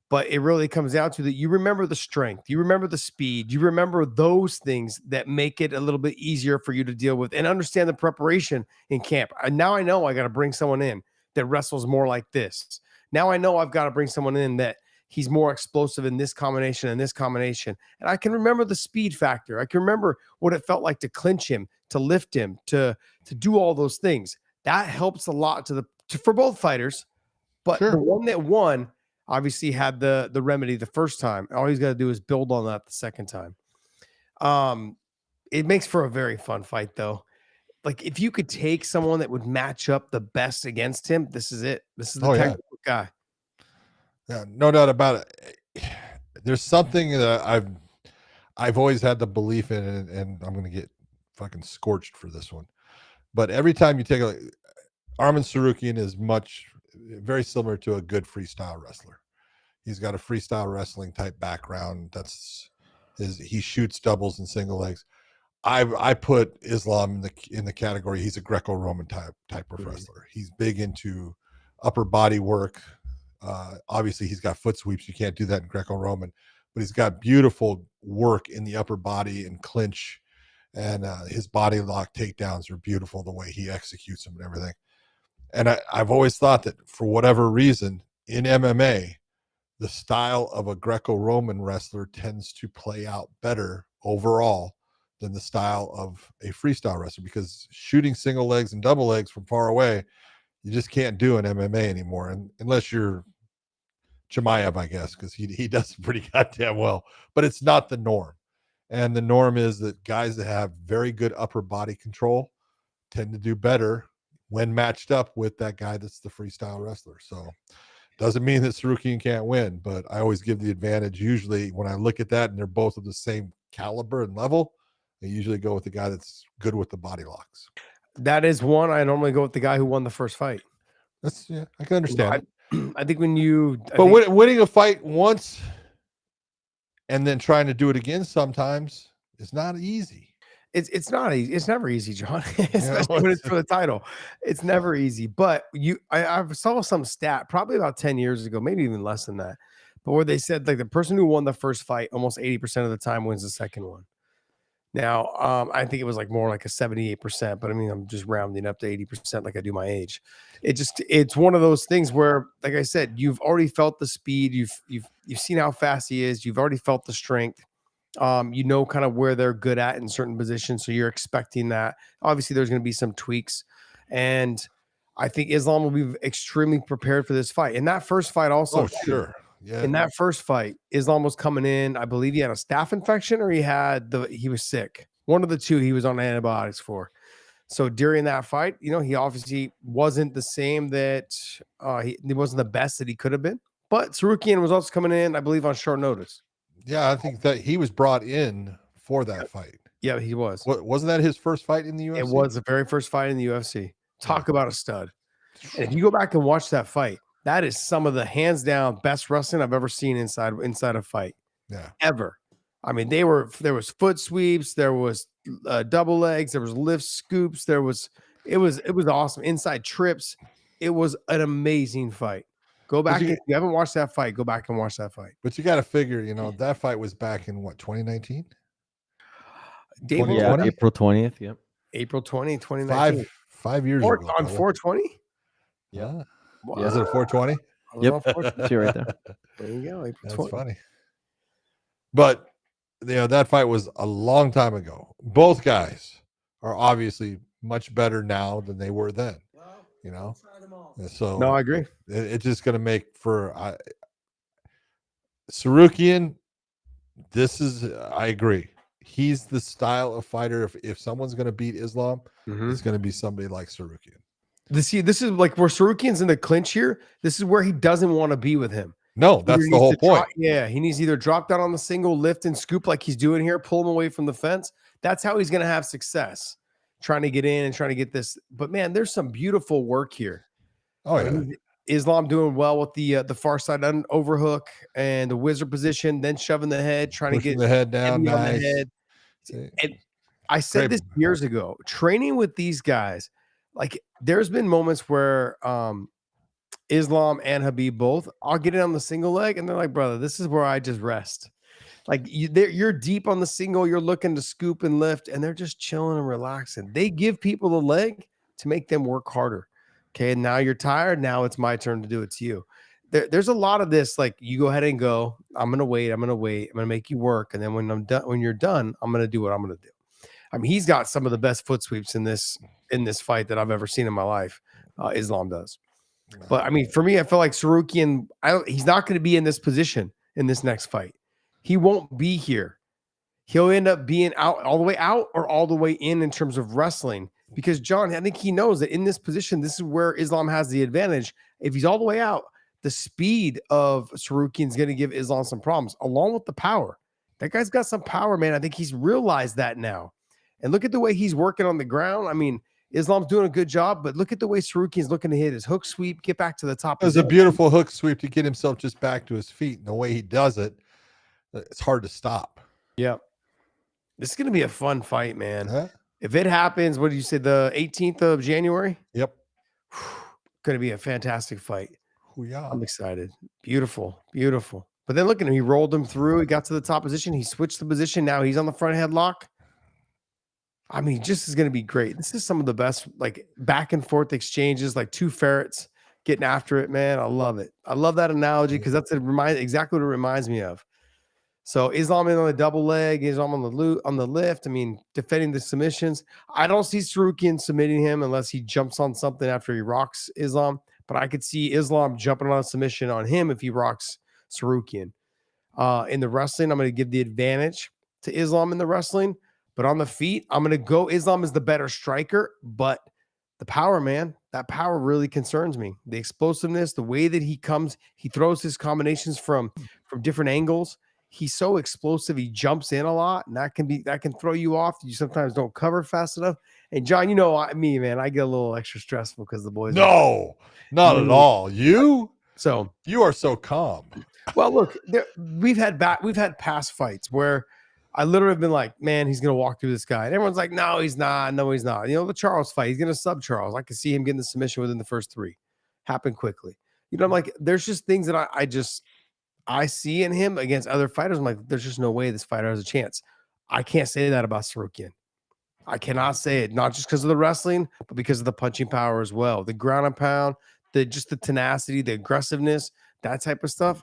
But it really comes down to that you remember the strength, you remember the speed, you remember those things that make it a little bit easier for you to deal with and understand the preparation in camp. And now I know I got to bring someone in that wrestles more like this. Now I know I've got to bring someone in that he's more explosive in this combination and this combination. And I can remember the speed factor. I can remember what it felt like to clinch him, to lift him, to do all those things. That helps a lot for both fighters. But the one that won obviously had the remedy the first time. All he's got to do is build on that the second time. It makes for a very fun fight, though. Like, if you could take someone that would match up the best against him, this is it. This is the technical guy. Yeah, no doubt about it. There's something that I've always had the belief in, and I'm going to get fucking scorched for this one. But every time you take Arman Tsarukyan is very similar to a good freestyle wrestler. He's got a freestyle wrestling type background. He shoots doubles and single legs. I put Islam in the category. He's a Greco-Roman type of wrestler. He's big into upper body work. Obviously he's got foot sweeps. You can't do that in Greco-Roman, but he's got beautiful work in the upper body and clinch, and his body lock takedowns are beautiful, the way he executes them and everything. And I've always thought that for whatever reason in MMA, the style of a Greco-Roman wrestler tends to play out better overall than the style of a freestyle wrestler, because shooting single legs and double legs from far away, you just can't do in MMA anymore, and unless you're Chimaev, I guess, because he does pretty goddamn well, but it's not the norm. And the norm is that guys that have very good upper body control tend to do better when matched up with that guy that's the freestyle wrestler. So doesn't mean that Tsarukyan can't win, but I always give the advantage. Usually when I look at that and they're both of the same caliber and level, I usually go with the guy that's good with the body locks. That is one. I normally go with the guy who won the first fight. I can understand. I think winning a fight once and then trying to do it again sometimes is not easy. It's not easy. It's never easy, John. Especially when it's for the title. It's never easy. But I saw some stat probably about 10 years ago, maybe even less than that, but where they said like the person who won the first fight almost 80% of the time wins the second one. Now, I think it was more like a 78%, but I mean, I'm just rounding up to 80% like I do my age. It's one of those things where, like I said, you've already felt the speed. You've seen how fast he is. You've already felt the strength. You know kind of where they're good at in certain positions, so you're expecting that. Obviously, there's going to be some tweaks, and I think Islam will be extremely prepared for this fight. In that first fight, also, sure. Yeah. In that first fight, Islam was coming in. I believe he had a staph infection or he was sick. One of the two he was on antibiotics for. So during that fight, he obviously wasn't the same that he wasn't the best that he could have been. But Tsarukyan was also coming in, I believe, on short notice. Yeah, I think that he was brought in for that fight. Yeah, he was. Wasn't that his first fight in the UFC? It was the very first fight in the UFC. Talk about a stud. And if you go back and watch that fight, that is some of the hands down best wrestling I've ever seen inside a fight. Yeah. Ever. I mean, there was foot sweeps, there was double legs, there was lift scoops, it was awesome. Inside trips. It was an amazing fight. Go back. If you haven't watched that fight, go back and watch that fight. But you got to figure, that fight was back in what, 2019? Yeah, April 20th. Yep. April 20, 2019. 5 years ago. On 420? Yeah. Wow. Was it 420? Yep. See right there. There you go. April That's 20. funny. But that fight was a long time ago. Both guys are obviously much better now than they were then. And so no, I agree. It's just going to make for Tsarukyan. I agree. He's the style of fighter. If someone's going to beat Islam, it's going to be somebody like Tsarukyan. This is like where Tsarukyan's in the clinch here. This is where he doesn't want to be with him. No, that's the whole point. He needs to either drop down on the single, lift and scoop like he's doing here, pull him away from the fence. That's how he's going to have success, trying to get in and trying to get this. But man, there's some beautiful work here. Oh yeah, Islam doing well with the far side overhook and the wizard position, then shoving the head, trying to get the head down. Nice. On the head. And I said this years ago. Training with these guys, like there's been moments where Islam and Habib both, I'll get it on the single leg, and they're like, brother, this is where I just rest. Like you're deep on the single, you're looking to scoop and lift, and they're just chilling and relaxing. They give people the leg to make them work harder. Okay, and now you're tired. Now it's my turn to do it to you. There's a lot of this, like you go ahead and go. I'm gonna wait. I'm gonna make you work, and then when you're done, I'm gonna do what I'm gonna do. I mean, he's got some of the best foot sweeps in this fight that I've ever seen in my life. Islam does. But I mean, for me, I feel like Tsarukyan, he's not going to be in this position in this next fight. He won't be here. He'll end up being all the way out or all the way in terms of wrestling. Because John, I think he knows that in this position, this is where Islam has the advantage. If he's all the way out, the speed of Tsarukyan is going to give Islam some problems, along with the power. That guy's got some power, man. I think he's realized that now. And look at the way he's working on the ground. I mean, Islam's doing a good job, but look at the way Tsarukyan's looking to hit his hook sweep, get back to the top. It was a beautiful hook sweep to get himself just back to his feet. And the way he does it, it's hard to stop. Yeah. This is going to be a fun fight, man. Huh? If it happens, what did you say, the 18th of January? Yep. Going to be a fantastic fight. Yeah. I'm excited. Beautiful, beautiful. But then look at him. He rolled him through. He got to the top position. He switched the position. Now he's on the front headlock. I mean, just is going to be great. This is some of the best, like back and forth exchanges, like two ferrets getting after it, man. I love it. I love that analogy because that's exactly what it reminds me of. So Islam in on the double leg, Islam on the lift. I mean, defending the submissions. I don't see Tsarukyan submitting him unless he jumps on something after he rocks Islam. But I could see Islam jumping on a submission on him if he rocks Tsarukyan. In the wrestling, I'm going to give the advantage to Islam in the wrestling. But on the feet, I'm going to go Islam is the better striker, but the power, man, that power really concerns me. The explosiveness, the way that he comes, he throws his combinations from different angles. He's so explosive. He jumps in a lot, and that can throw you off. You sometimes don't cover fast enough. And John, me, man, I get a little extra stressful because the boys. No, not at all. You are so calm. Well, look, we've had past fights where I literally have been like, man, he's going to walk through this guy. And everyone's like, no, he's not. No, he's not. The Charles fight, he's going to sub Charles. I can see him getting the submission within the first 3. Happen quickly. I'm like, there's just things that I see in him against other fighters. I'm like, there's just no way this fighter has a chance. I can't say that about Tsarukyan. I cannot say it, not just because of the wrestling, but because of the punching power as well. The ground and pound, the tenacity, the aggressiveness, that type of stuff.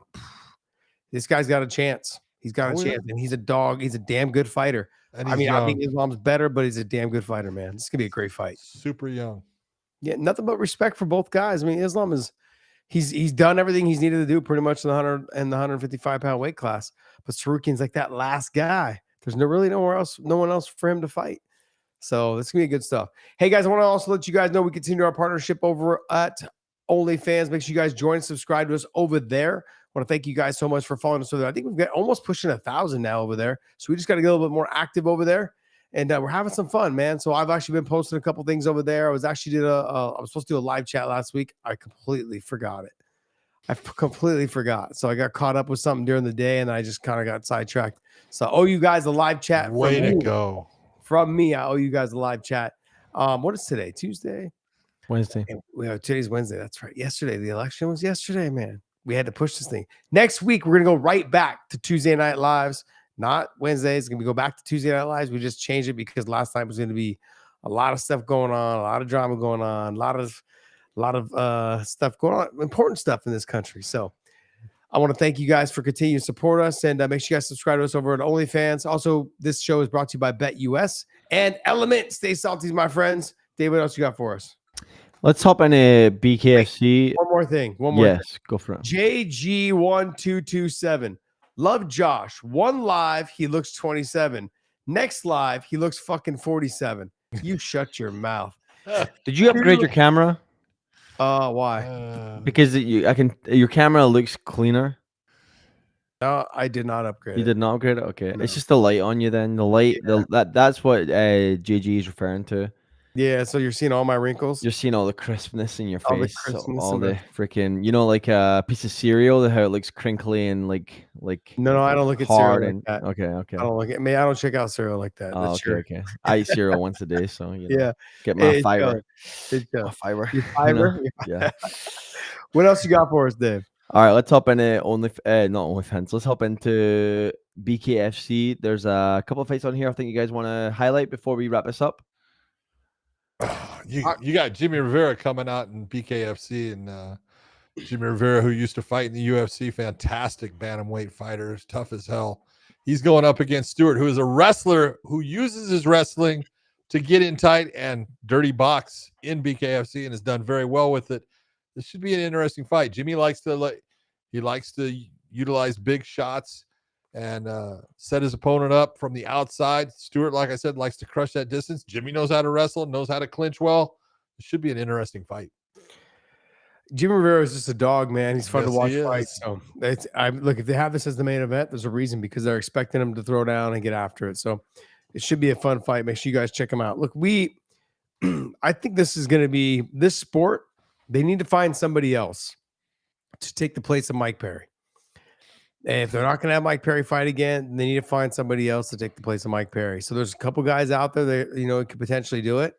This guy's got a chance. He's got a chance, and he's a dog. He's a damn good fighter. I think Islam's better, but he's a damn good fighter, man. This is gonna be a great fight. Super young. Yeah, nothing but respect for both guys. I mean, Islam is he's done everything he's needed to do pretty much in the 100 and the 155-pound weight class. But Tsarukyan's like that last guy. There's no one else for him to fight. So it's gonna be good stuff. Hey guys, I want to also let you guys know we continue our partnership over at OnlyFans. Make sure you guys join and subscribe to us over there. want to thank you guys so much for following us over there. I think we've got almost pushing 1,000 now over there. So we just got to get a little bit more active over there. And we're having some fun, man. So I've actually been posting a couple things over there. I was supposed to do a live chat last week. I completely forgot it. I completely forgot. So I got caught up with something during the day and I just kind of got sidetracked. So I owe you guys a live chat. Way to go. From me, I owe you guys a live chat. What is today? Tuesday? Wednesday. Today's Wednesday. That's right. Yesterday. The election was yesterday, man. We had to push this thing. Next week, we're going to go right back to Tuesday Night Lives. Not Wednesday. It's going to go back to Tuesday Night Lives. We just changed it because last time was going to be a lot of stuff going on, a lot of drama going on, a lot of stuff going on, important stuff in this country. So I want to thank you guys for continuing to support us, and make sure you guys subscribe to us over at OnlyFans. Also, this show is brought to you by BetUS and Element. Stay salty, my friends. David, what else you got for us? Let's hop into BKFC. One more thing. Yes, go for it. JG1227. Love Josh. One live, he looks 27. Next live, he looks fucking 47. You shut your mouth. Did you upgrade your camera? Why? Because your camera looks cleaner. No, I did not upgrade. You did not upgrade it? Okay. No. It's just the light on you then. The light, that's what JG is referring to. Yeah, so you're seeing all my wrinkles. You're seeing all the crispness in your All the face. crispness All in the freaking, like a piece of cereal, how it looks crinkly and like No, I don't look at hard cereal like that. Okay. I don't look at I don't check out cereal like that. Oh, That's true. okay. I eat cereal once a day, so Yeah. get my fiber. It's My fiber. Your fiber. Yeah. What else you got for us, Dave? All right, let's hop into not OnlyFans. Let's hop into BKFC. There's a couple of fights on here I think you guys want to highlight before we wrap this up. You got Jimmy Rivera coming out in BKFC, and Jimmy Rivera, who used to fight in the UFC, fantastic bantamweight fighter, tough as hell. He's going up against Stewart, who is a wrestler who uses his wrestling to get in tight and dirty box in BKFC, and has done very well with it. This should be an interesting fight. Jimmy likes to utilize big shots and set his opponent up from the outside. Stewart, like I said, likes to crush that distance. Jimmy knows how to wrestle, knows how to clinch well. It should be an interesting fight. Jimmy Rivera is just a dog, man. He's fun to watch he fight. is. So look, if they have this as the main event, there's a reason, because they're expecting him to throw down and get after it. So it should be a fun fight. Make sure you guys check him out. Look, I think this is going to be this sport. They need to find somebody else to take the place of Mike Perry. And if they're not going to have Mike Perry fight again, they need to find somebody else to take the place of Mike Perry. So there's a couple guys out there that could potentially do it.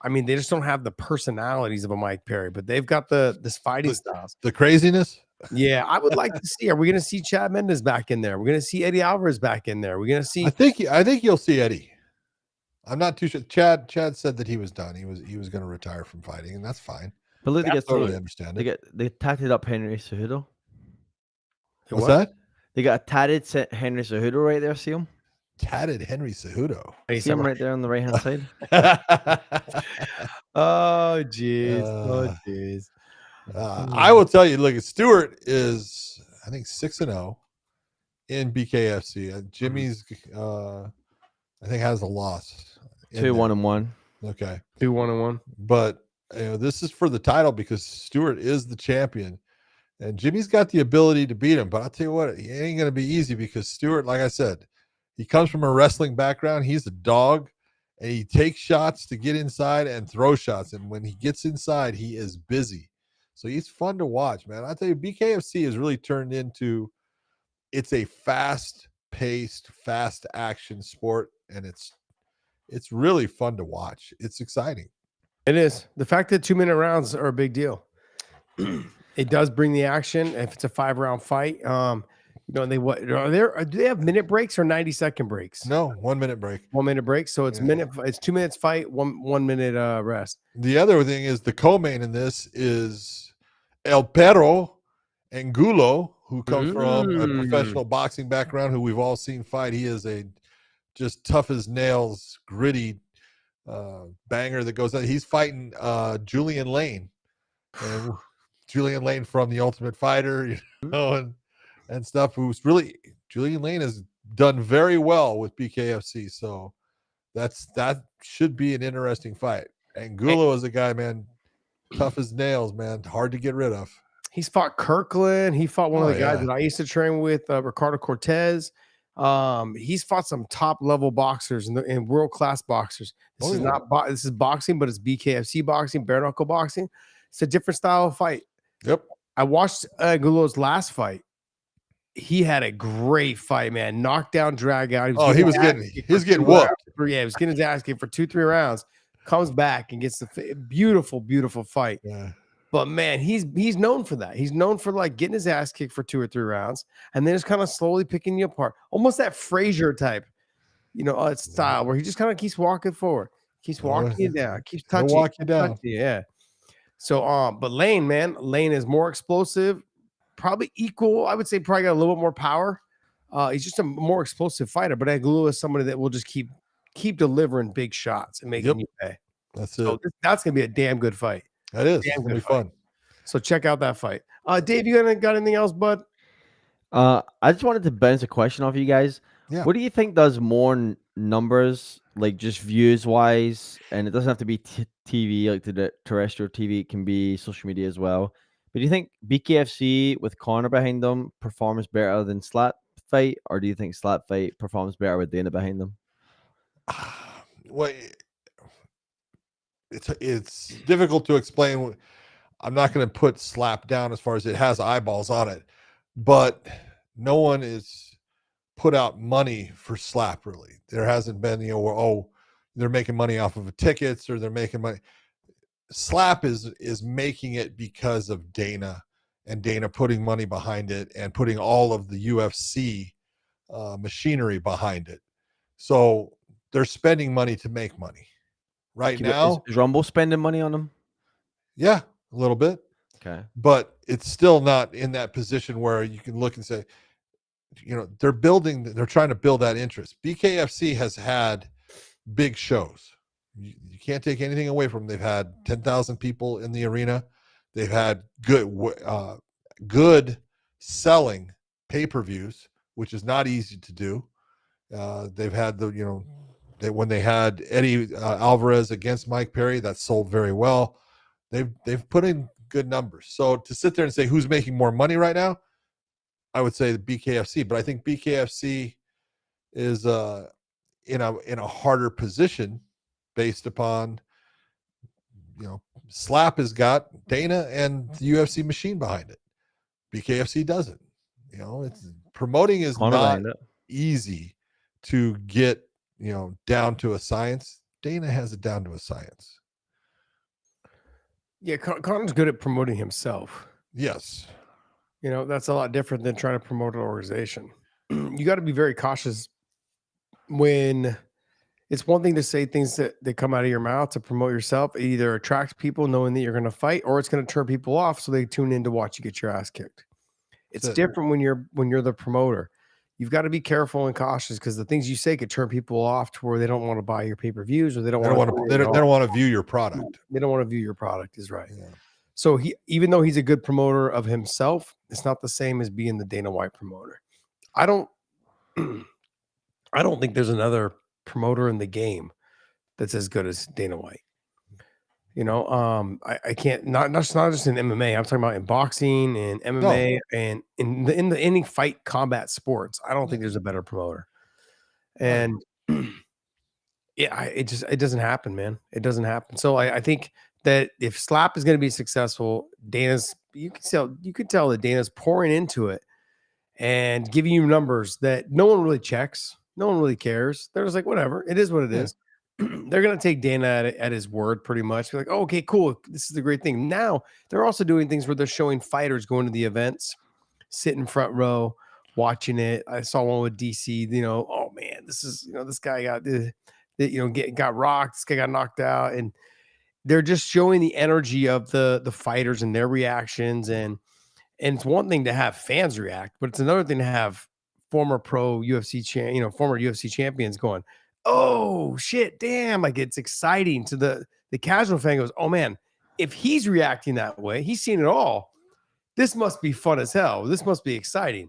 I mean, they just don't have the personalities of a Mike Perry, but they've got this fighting styles. The craziness. Yeah, I would like to see. Are we going to see Chad Mendes back in there? We're going to see Eddie Alvarez back in there. We're going to see. I think you'll see Eddie. I'm not too sure. Chad said that he was done. He was going to retire from fighting, and that's fine. But look, I totally understand it. They tatted up Henry Cejudo. What's that? They got a tatted Henry Cejudo right there. See him? Tatted Henry Cejudo. See him right there on the right hand side. Oh jeez. I will tell you. Look, Stewart is, I think, 6-0 in BKFC. Jimmy's, I think, has a loss. 2-1-1. Okay. 2-1-1. But this is for the title because Stewart is the champion. And Jimmy's got the ability to beat him, but I'll tell you what, it ain't going to be easy because Stewart, like I said, he comes from a wrestling background. He's a dog, and he takes shots to get inside and throw shots. And when he gets inside, he is busy. So he's fun to watch, man. I'll tell you, BKFC has really turned into, it's a fast-paced, fast-action sport, and it's really fun to watch. It's exciting. It is. The fact that 2-minute rounds are a big deal. It does bring the action. If it's a 5-round fight, do they have minute breaks or 90-second breaks? No, 1 minute break. 1 minute break. So it's it's 2 minutes fight, one minute rest. The other thing is the co-main in this is El Perro Angulo, who comes from a professional boxing background, who we've all seen fight. He is a just tough as nails, gritty banger that goes on. He's fighting Julian Lane. And Julian Lane from The Ultimate Fighter, and stuff. Julian Lane has done very well with BKFC, so that should be an interesting fight. Angulo is a guy, man, tough as nails, man, hard to get rid of. He's fought Kirkland. He fought one of the guys yeah. that I used to train with, Ricardo Cortez. He's fought some top level boxers and world class boxers. This is not this is boxing, but it's BKFC boxing, bare knuckle boxing. It's a different style of fight. Yep. I watched Gulo's last fight. He had a great fight, man. Knockdown, drag out. He was getting whooped. Yeah, he was getting his ass kicked for 2-3 rounds. Comes back and gets the beautiful, beautiful fight. Yeah. But man, he's known for that. He's known for like getting his ass kicked for 2 or 3 rounds, and then just kind of slowly picking you apart, almost that Frazier type, style where he just kind of keeps walking forward, keeps walking you down, keeps touching, walk you down. Yeah. So, but Lane is more explosive, probably equal. I would say probably got a little bit more power. He's just a more explosive fighter. But Aglula is somebody that will just keep delivering big shots and making you pay. That's it. That's gonna be a damn good fight. That is. It's gonna be fun. So check out that fight. Dave, you got anything else, bud? I just wanted to bounce a question off you guys. Yeah. What do you think does more numbers, like just views wise? And it doesn't have to be TV, like the terrestrial TV. It can be social media as well. But do you think BKFC with Conor behind them performs better than Slap Fight, or do you think Slap Fight performs better with Dana behind them? Well, it's difficult to explain. I'm not going to put Slap down as far as it has eyeballs on it, but no one is put out money for Slap, really. There hasn't been, they're making money off of tickets or they're making money. Slap is making it because of Dana, and Dana putting money behind it and putting all of the UFC machinery behind it. So they're spending money to make money. Right now, is Rumble spending money on them? Yeah, a little bit. Okay. But it's still not in that position where you can look and say, they're trying to build that interest. BKFC has had big shows. You can't take anything away from them. They've had 10,000 people in the arena. They've had good selling pay-per-views, which is not easy to do. They've had when they had Eddie Alvarez against Mike Perry, that sold very well. They've put in good numbers. So to sit there and say who's making more money right now, I would say the BKFC. But I think BKFC is in a harder position based upon Slap has got Dana and the UFC machine behind it. BKFC doesn't. It's promoting is not easy to get down to a science. Dana has it down to a science. Yeah, Conor's good at promoting himself. Yes. That's a lot different than trying to promote an organization. You got to be very cautious when it's one thing to say things that come out of your mouth to promote yourself. It either attracts people knowing that you're going to fight, or it's going to turn people off so they tune in to watch you get your ass kicked. It's different when you're the promoter. You've got to be careful and cautious because the things you say could turn people off to where they don't want to buy your pay-per-views, or they don't want to view your product. They don't want to view your product, is right. Yeah. So even though he's a good promoter of himself, it's not the same as being the Dana White promoter. I don't think there's another promoter in the game that's as good as Dana White. I can't, not just in MMA. I'm talking about in boxing and MMA and in any fight combat sports. I don't think there's a better promoter. And it doesn't happen, man. It doesn't happen. So I think that if Slap is going to be successful, you can tell that Dana's pouring into it and giving you numbers that no one really checks. No one really cares. They're just like, whatever. It is what it is. They're going to take Dana at his word pretty much. Be like, oh, okay, cool. This is the great thing. Now they're also doing things where they're showing fighters going to the events, sitting front row, watching it. I saw one with DC, oh man, this is, this guy got rocked. This guy got knocked out. And they're just showing the energy of the fighters and their reactions. And it's one thing to have fans react, but it's another thing to have former UFC champions going, oh shit, damn, like it's exciting to the casual fan goes, oh man, if he's reacting that way, he's seen it all. This must be fun as hell. This must be exciting.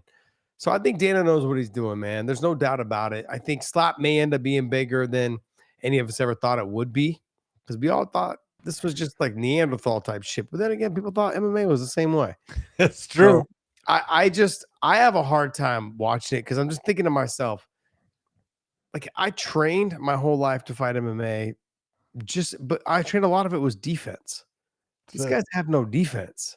So I think Dana knows what he's doing, man. There's no doubt about it. I think Slap may end up being bigger than any of us ever thought it would be, because we all thought this was just like Neanderthal type shit. But then again, people thought MMA was the same way. It's true. So I have a hard time watching it because I'm just thinking to myself, like I trained my whole life to fight MMA, but I trained a lot of it was defense. These guys have no defense.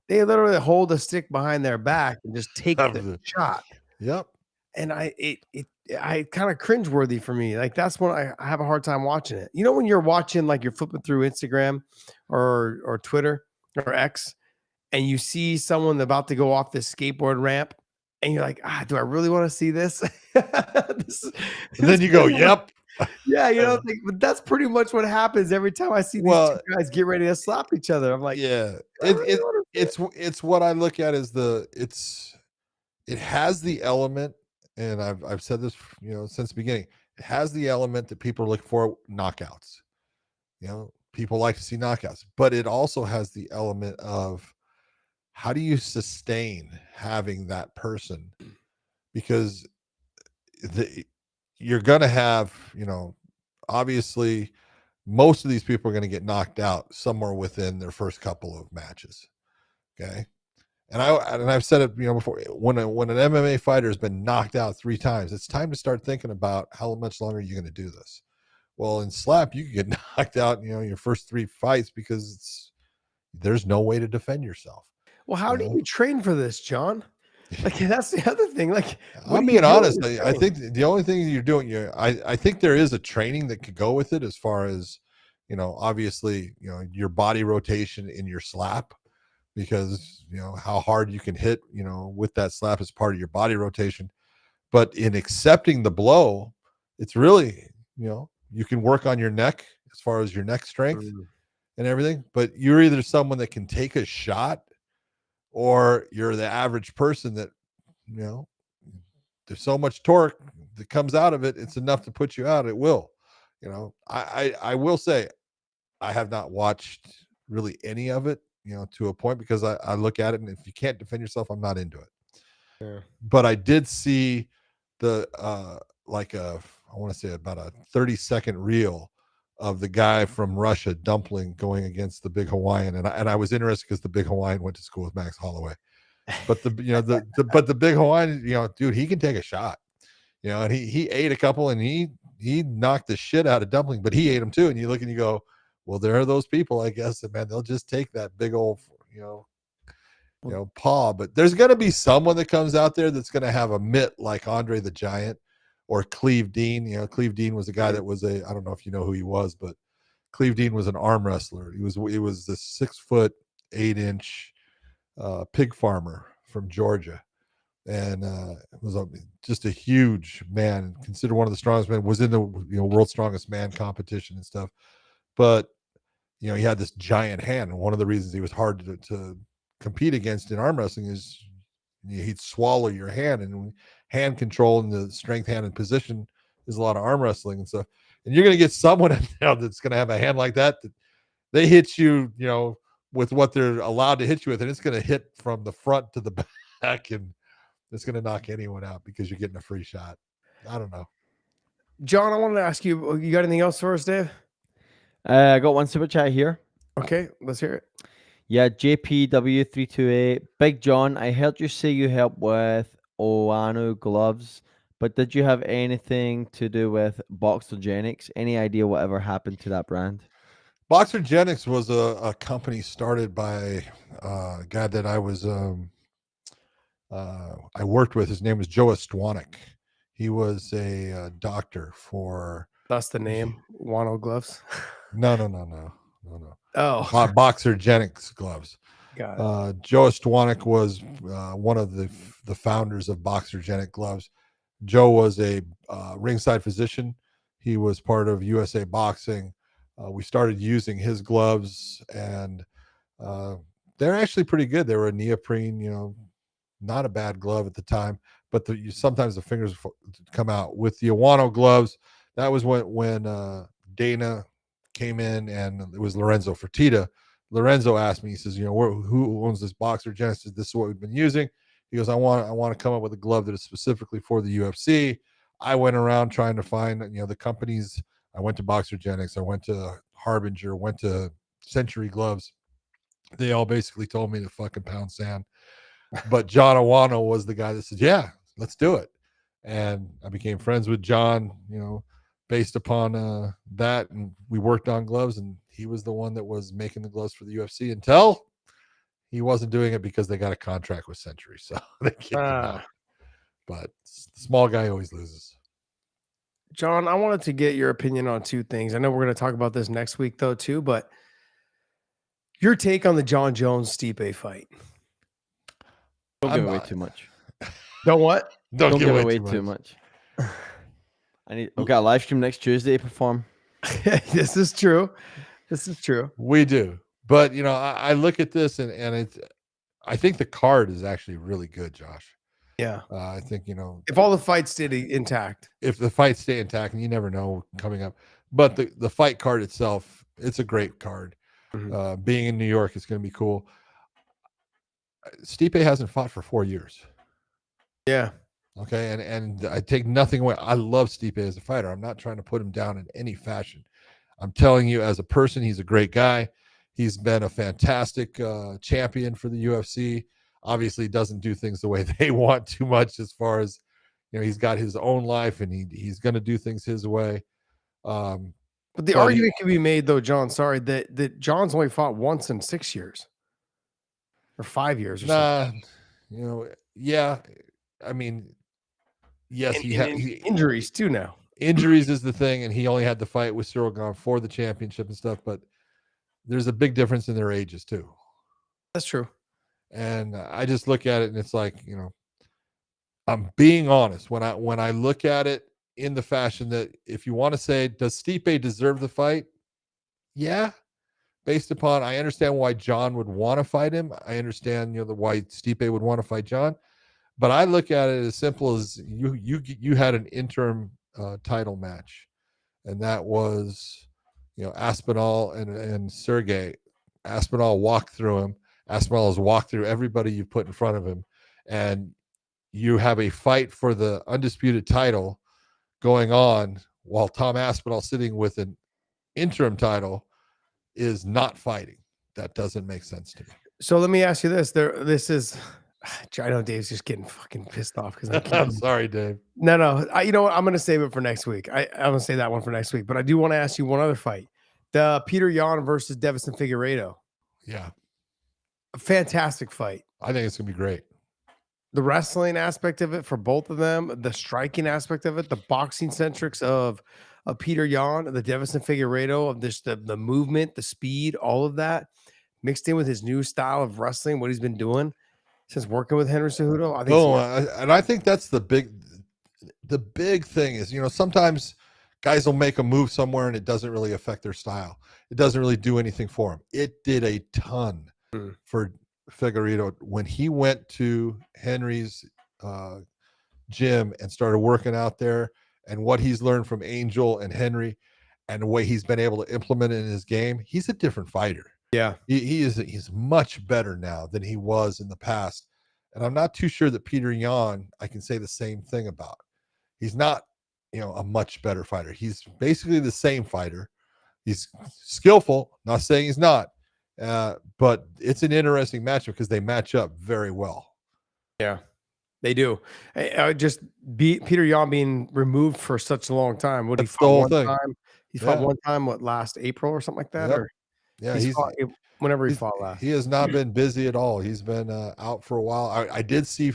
They literally hold a stick behind their back and just take the shot. Yep. And I kind of cringeworthy for me. Like that's when I have a hard time watching it. You know, when you're watching, like you're flipping through Instagram or Twitter or X, and you see someone about to go off this skateboard ramp, and you're like, do I really want to see this? Then you go, yep. Yeah, you know, but that's pretty much what happens every time I see these two guys get ready to slap each other. I'm like, yeah, it's what I look at as it has the element, and I've said this, you know, since the beginning. It has the element that people are looking for, knockouts. You know, people like to see knockouts, but it also has the element of how do you sustain having that person, because you're going to have, you know, obviously most of these people are going to get knocked out somewhere within their first couple of matches. Okay. And I've said it, you know, before, when an MMA fighter has been knocked out 3 times, it's time to start thinking about how much longer you're going to do this. Well, in slap, you can get knocked out, you know, your first 3 fights because there's no way to defend yourself. Well, how do you train for this, John? Like that's the other thing. Like, I'm being honest. I think the only thing you're doing, I think there is a training that could go with it, as far as, you know, obviously, you know, your body rotation in your slap, because, you know, how hard you can hit, you know, with that slap is part of your body rotation. But in accepting the blow, it's really, you know, you can work on your neck as far as your neck strength and everything. But you're either someone that can take a shot, or you're the average person that, you know, there's so much torque that comes out of it, it's enough to put you out. It will, you know. I will say I have not watched really any of it, you know, to a point, because I look at it, and if you can't defend yourself, I'm not into it. Yeah. But I did see the I want to say about a 30-second reel of the guy from Russia, Dumpling, going against the big Hawaiian, and I was interested because the big Hawaiian went to school with Max Holloway. But the big Hawaiian, you know, dude, he can take a shot, you know, and he ate a couple, and he knocked the shit out of Dumpling, but he ate them too. And you look and you go, well, there are those people, I guess, that, man, they'll just take that big old, you know, paw. But there's going to be someone that comes out there that's going to have a mitt like Andre the Giant or Cleve Dean. You know, Cleve Dean was a guy that was I don't know if you know who he was, but Cleve Dean was an arm wrestler. He was the 6'8" pig farmer from Georgia, and was just a huge man, considered one of the strongest men. Was in the, you know, World's Strongest Man competition and stuff, but, you know, he had this giant hand, and one of the reasons he was hard to compete against in arm wrestling is he'd swallow your hand, and hand control and the strength hand and position is a lot of arm wrestling and stuff. And you're going to get someone now that's going to have a hand like that they hit you, you know, with what they're allowed to hit you with, and it's going to hit from the front to the back, and it's going to knock anyone out because you're getting a free shot. I don't know. John, I wanted to ask you, you got anything else for us, Dave? I got one super chat here. Okay, let's hear it. Yeah, JPW328. Big John, I heard you say you help with Oano gloves, but did you have anything to do with Boxergenics? Any idea whatever happened to that brand? Boxergenics was a company started by a guy that I was I worked with. His name was Joe Estwanek. He was a doctor for. That's the name. Wano gloves. No. Oh, Boxergenics gloves. Got it. Joe Estwanek was one of the founders of Boxergenic gloves. Joe was a ringside physician. He was part of USA Boxing. We started using his gloves, and they're actually pretty good. They were a neoprene, you know, not a bad glove at the time, but sometimes the fingers come out. With the Iwano gloves, that was when Dana came in, and it was Lorenzo Fertitta. Lorenzo asked me, he says, you know, who owns this Boxergenics? This is what we've been using. He goes, I want to come up with a glove that is specifically for the UFC. I went around trying to find, you know, the companies. I went to Boxergenics. I went to Harbinger, went to Century gloves. They all basically told me to fucking pound sand. But John Awano was the guy that said, yeah, let's do it. And I became friends with John, based upon that. And we worked on gloves, and he was the one that was making the gloves for the UFC until he wasn't doing it because they got a contract with Century. So they kicked him out. But the small guy always loses. John, I wanted to get your opinion on two things. I know we're going to talk about this next week, though, too, but your take on the John Jones-Stipe fight. Don't give away too much. Don't what? Don't give away too much. We've got a live stream next Tuesday to perform. This is true. This is true. We do. But, I look at this and I think the card is actually really good, Josh. Yeah. I think, if all the fights stayed intact. If the fights stay intact, and you never know coming up. But the fight card itself, it's a great card. Mm-hmm. Being in New York is going to be cool. Stipe hasn't fought for 4 years. Yeah. Okay. And I take nothing away. I love Stipe as a fighter. I'm not trying to put him down in any fashion. I'm telling you, as a person, he's a great guy. He's been a fantastic champion for the UFC. Obviously doesn't do things the way they want too much, as far as, he's got his own life and he's going to do things his way. But the argument can be made, though, John, sorry, that John's only fought once in 6 years or 5 years or something. Yeah. I mean, yes, he had injuries too now. Injuries is the thing, and he only had the fight with Tsarukyan for the championship and stuff, but there's a big difference in their ages too. That's true. And I just look at it and it's like, I'm being honest when I look at it in the fashion that, if you want to say, does Stipe deserve the fight? Yeah. Based upon, I understand why John would want to fight him. I understand, why Stipe would want to fight John, but I look at it as simple as you had an interim title match, and that was, Aspinall and Sergey. Aspinall walked through him. Aspinall has walked through everybody you put in front of him, and you have a fight for the undisputed title going on while Tom Aspinall, sitting with an interim title, is not fighting. That doesn't make sense to me. So let me ask you this. This is, I know Dave's just getting fucking pissed off because I'm sorry, Dave. No. You know what? I'm going to save it for next week. I'm going to say that one for next week, but I do want to ask you one other fight. The Peter Yan versus Dustin Figueiredo. Yeah. A fantastic fight. I think it's going to be great. The wrestling aspect of it for both of them, the striking aspect of it, the boxing centrics of Peter Yan, the Dustin Figueiredo, of this, the movement, the speed, all of that mixed in with his new style of wrestling, what he's been doing since working with Henry Cejudo. I think that's the big thing is, sometimes guys will make a move somewhere and it doesn't really affect their style. It doesn't really do anything for him. It did a ton for Figueiredo when he went to Henry's gym and started working out there, and what he's learned from Angel and Henry and the way he's been able to implement it in his game. He's a different fighter. Yeah, he's much better now than he was in the past. And I'm not too sure that Peter Yan, I can say the same thing about. He's not, a much better fighter. He's basically the same fighter. He's skillful, not saying he's not, but it's an interesting matchup because they match up very well. Yeah, they do. Just Peter Yan being removed for such a long time. What he fought one time? He fought one time, last April or something like that? Yep. Or yeah, whenever he fought last. He has not been busy at all. He's been out for a while. I did see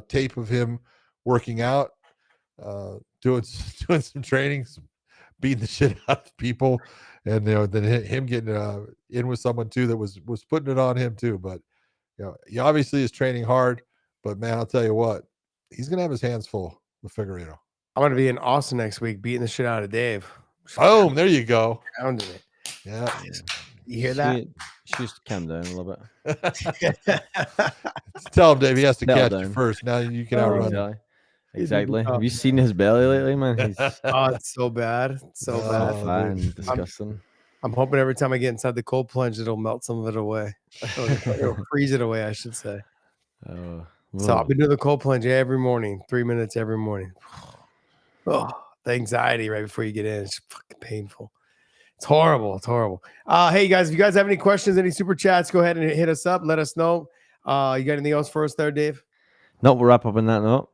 tape of him working out, doing some trainings, beating the shit out of people, and then him getting in with someone too that was putting it on him too. But he obviously is training hard. But man, I'll tell you what, he's gonna have his hands full with Figueiredo. I'm gonna be in Austin next week, beating the shit out of Dave. Boom! There you go. Pounding it. Yeah. You hear that? She used to calm down a little bit. Tell him, Dave, he has to catch you first. Now you can outrun. Exactly. Have you seen his belly lately, man? It's so bad. It's so bad. Disgusting. I'm hoping every time I get inside the cold plunge, it'll melt some of it away. It'll freeze it away, I should say. So I've been doing the cold plunge every morning, 3 minutes every morning. Oh, the anxiety right before you get in, it's fucking painful. It's horrible. It's horrible. Hey guys, if you guys have any questions, any super chats, go ahead and hit us up. Let us know. You got anything else for us there, Dave? No, we'll wrap up on that note.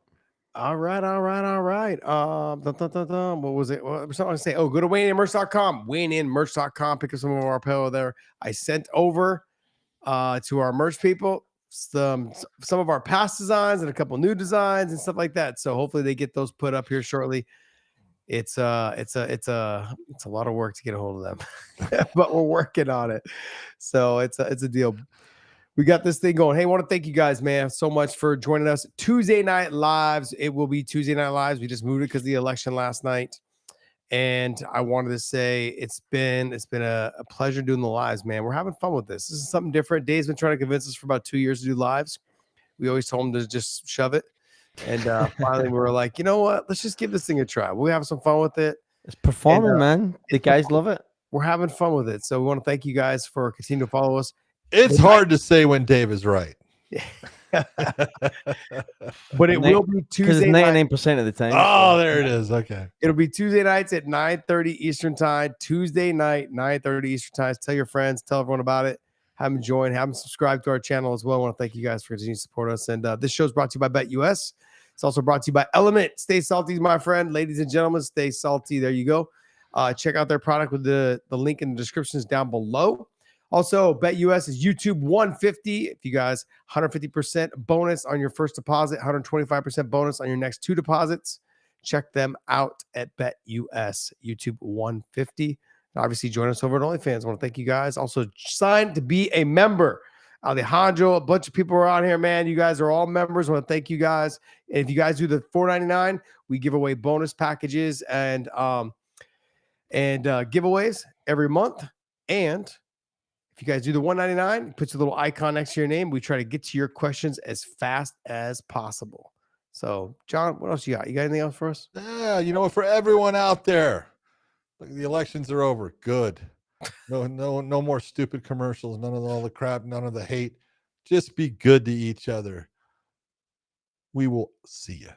All right. What was it? What was I going to say? Oh, go to WayneInMerch.com. WayneInMerch.com. Pick up some of our apparel there. I sent over to our merch people some of our past designs and a couple new designs and stuff like that. So hopefully they get those put up here shortly. It's a lot of work to get a hold of them, but we're working on it. So it's a deal. We got this thing going. Hey, I want to thank you guys, man, so much for joining us. Tuesday night lives. It will be Tuesday night lives. We just moved it because of the election last night. And I wanted to say it's been a pleasure doing the lives, man. We're having fun with this. This is something different. Dave's been trying to convince us for about 2 years to do lives. We always told him to just shove it. And finally, we were like, you know what? Let's just give this thing a try. We'll have some fun with it. It's performing, man. The guys love it. We're having fun with it. So we want to thank you guys for continuing to follow us. It's hard to say when Dave is right. But it will be Tuesday night. 99% of the time. Oh, there it is. Okay. It'll be Tuesday nights at 9:30 Eastern time. Tuesday night, 9:30 Eastern time. Tell your friends, tell everyone about it. Have them join, have them subscribe to our channel as well. I want to thank you guys for continuing to support us. And this show is brought to you by BetUS. It's also brought to you by Element. Stay salty, my friend. Ladies and gentlemen, stay salty. There you go. Check out their product with the link in the descriptions down below. Also, BetUS is YouTube 150. If you guys 150% bonus on your first deposit, 125% bonus on your next 2 deposits. Check them out at BetUS YouTube 150. And obviously, join us over at OnlyFans. I want to thank you guys. Also, sign to be a member. Alejandro, a bunch of people are on here, man. You guys are all members. I want to thank you guys. And if you guys do the $4.99, we give away bonus packages and giveaways every month. And if you guys do the $1.99, it puts a little icon next to your name. We try to get to your questions as fast as possible. So, John, what else you got? You got anything else for us? Yeah, you know what? For everyone out there, the elections are over. Good. No more stupid commercials. None of all the crap. None of the hate. Just be good to each other. We will see you.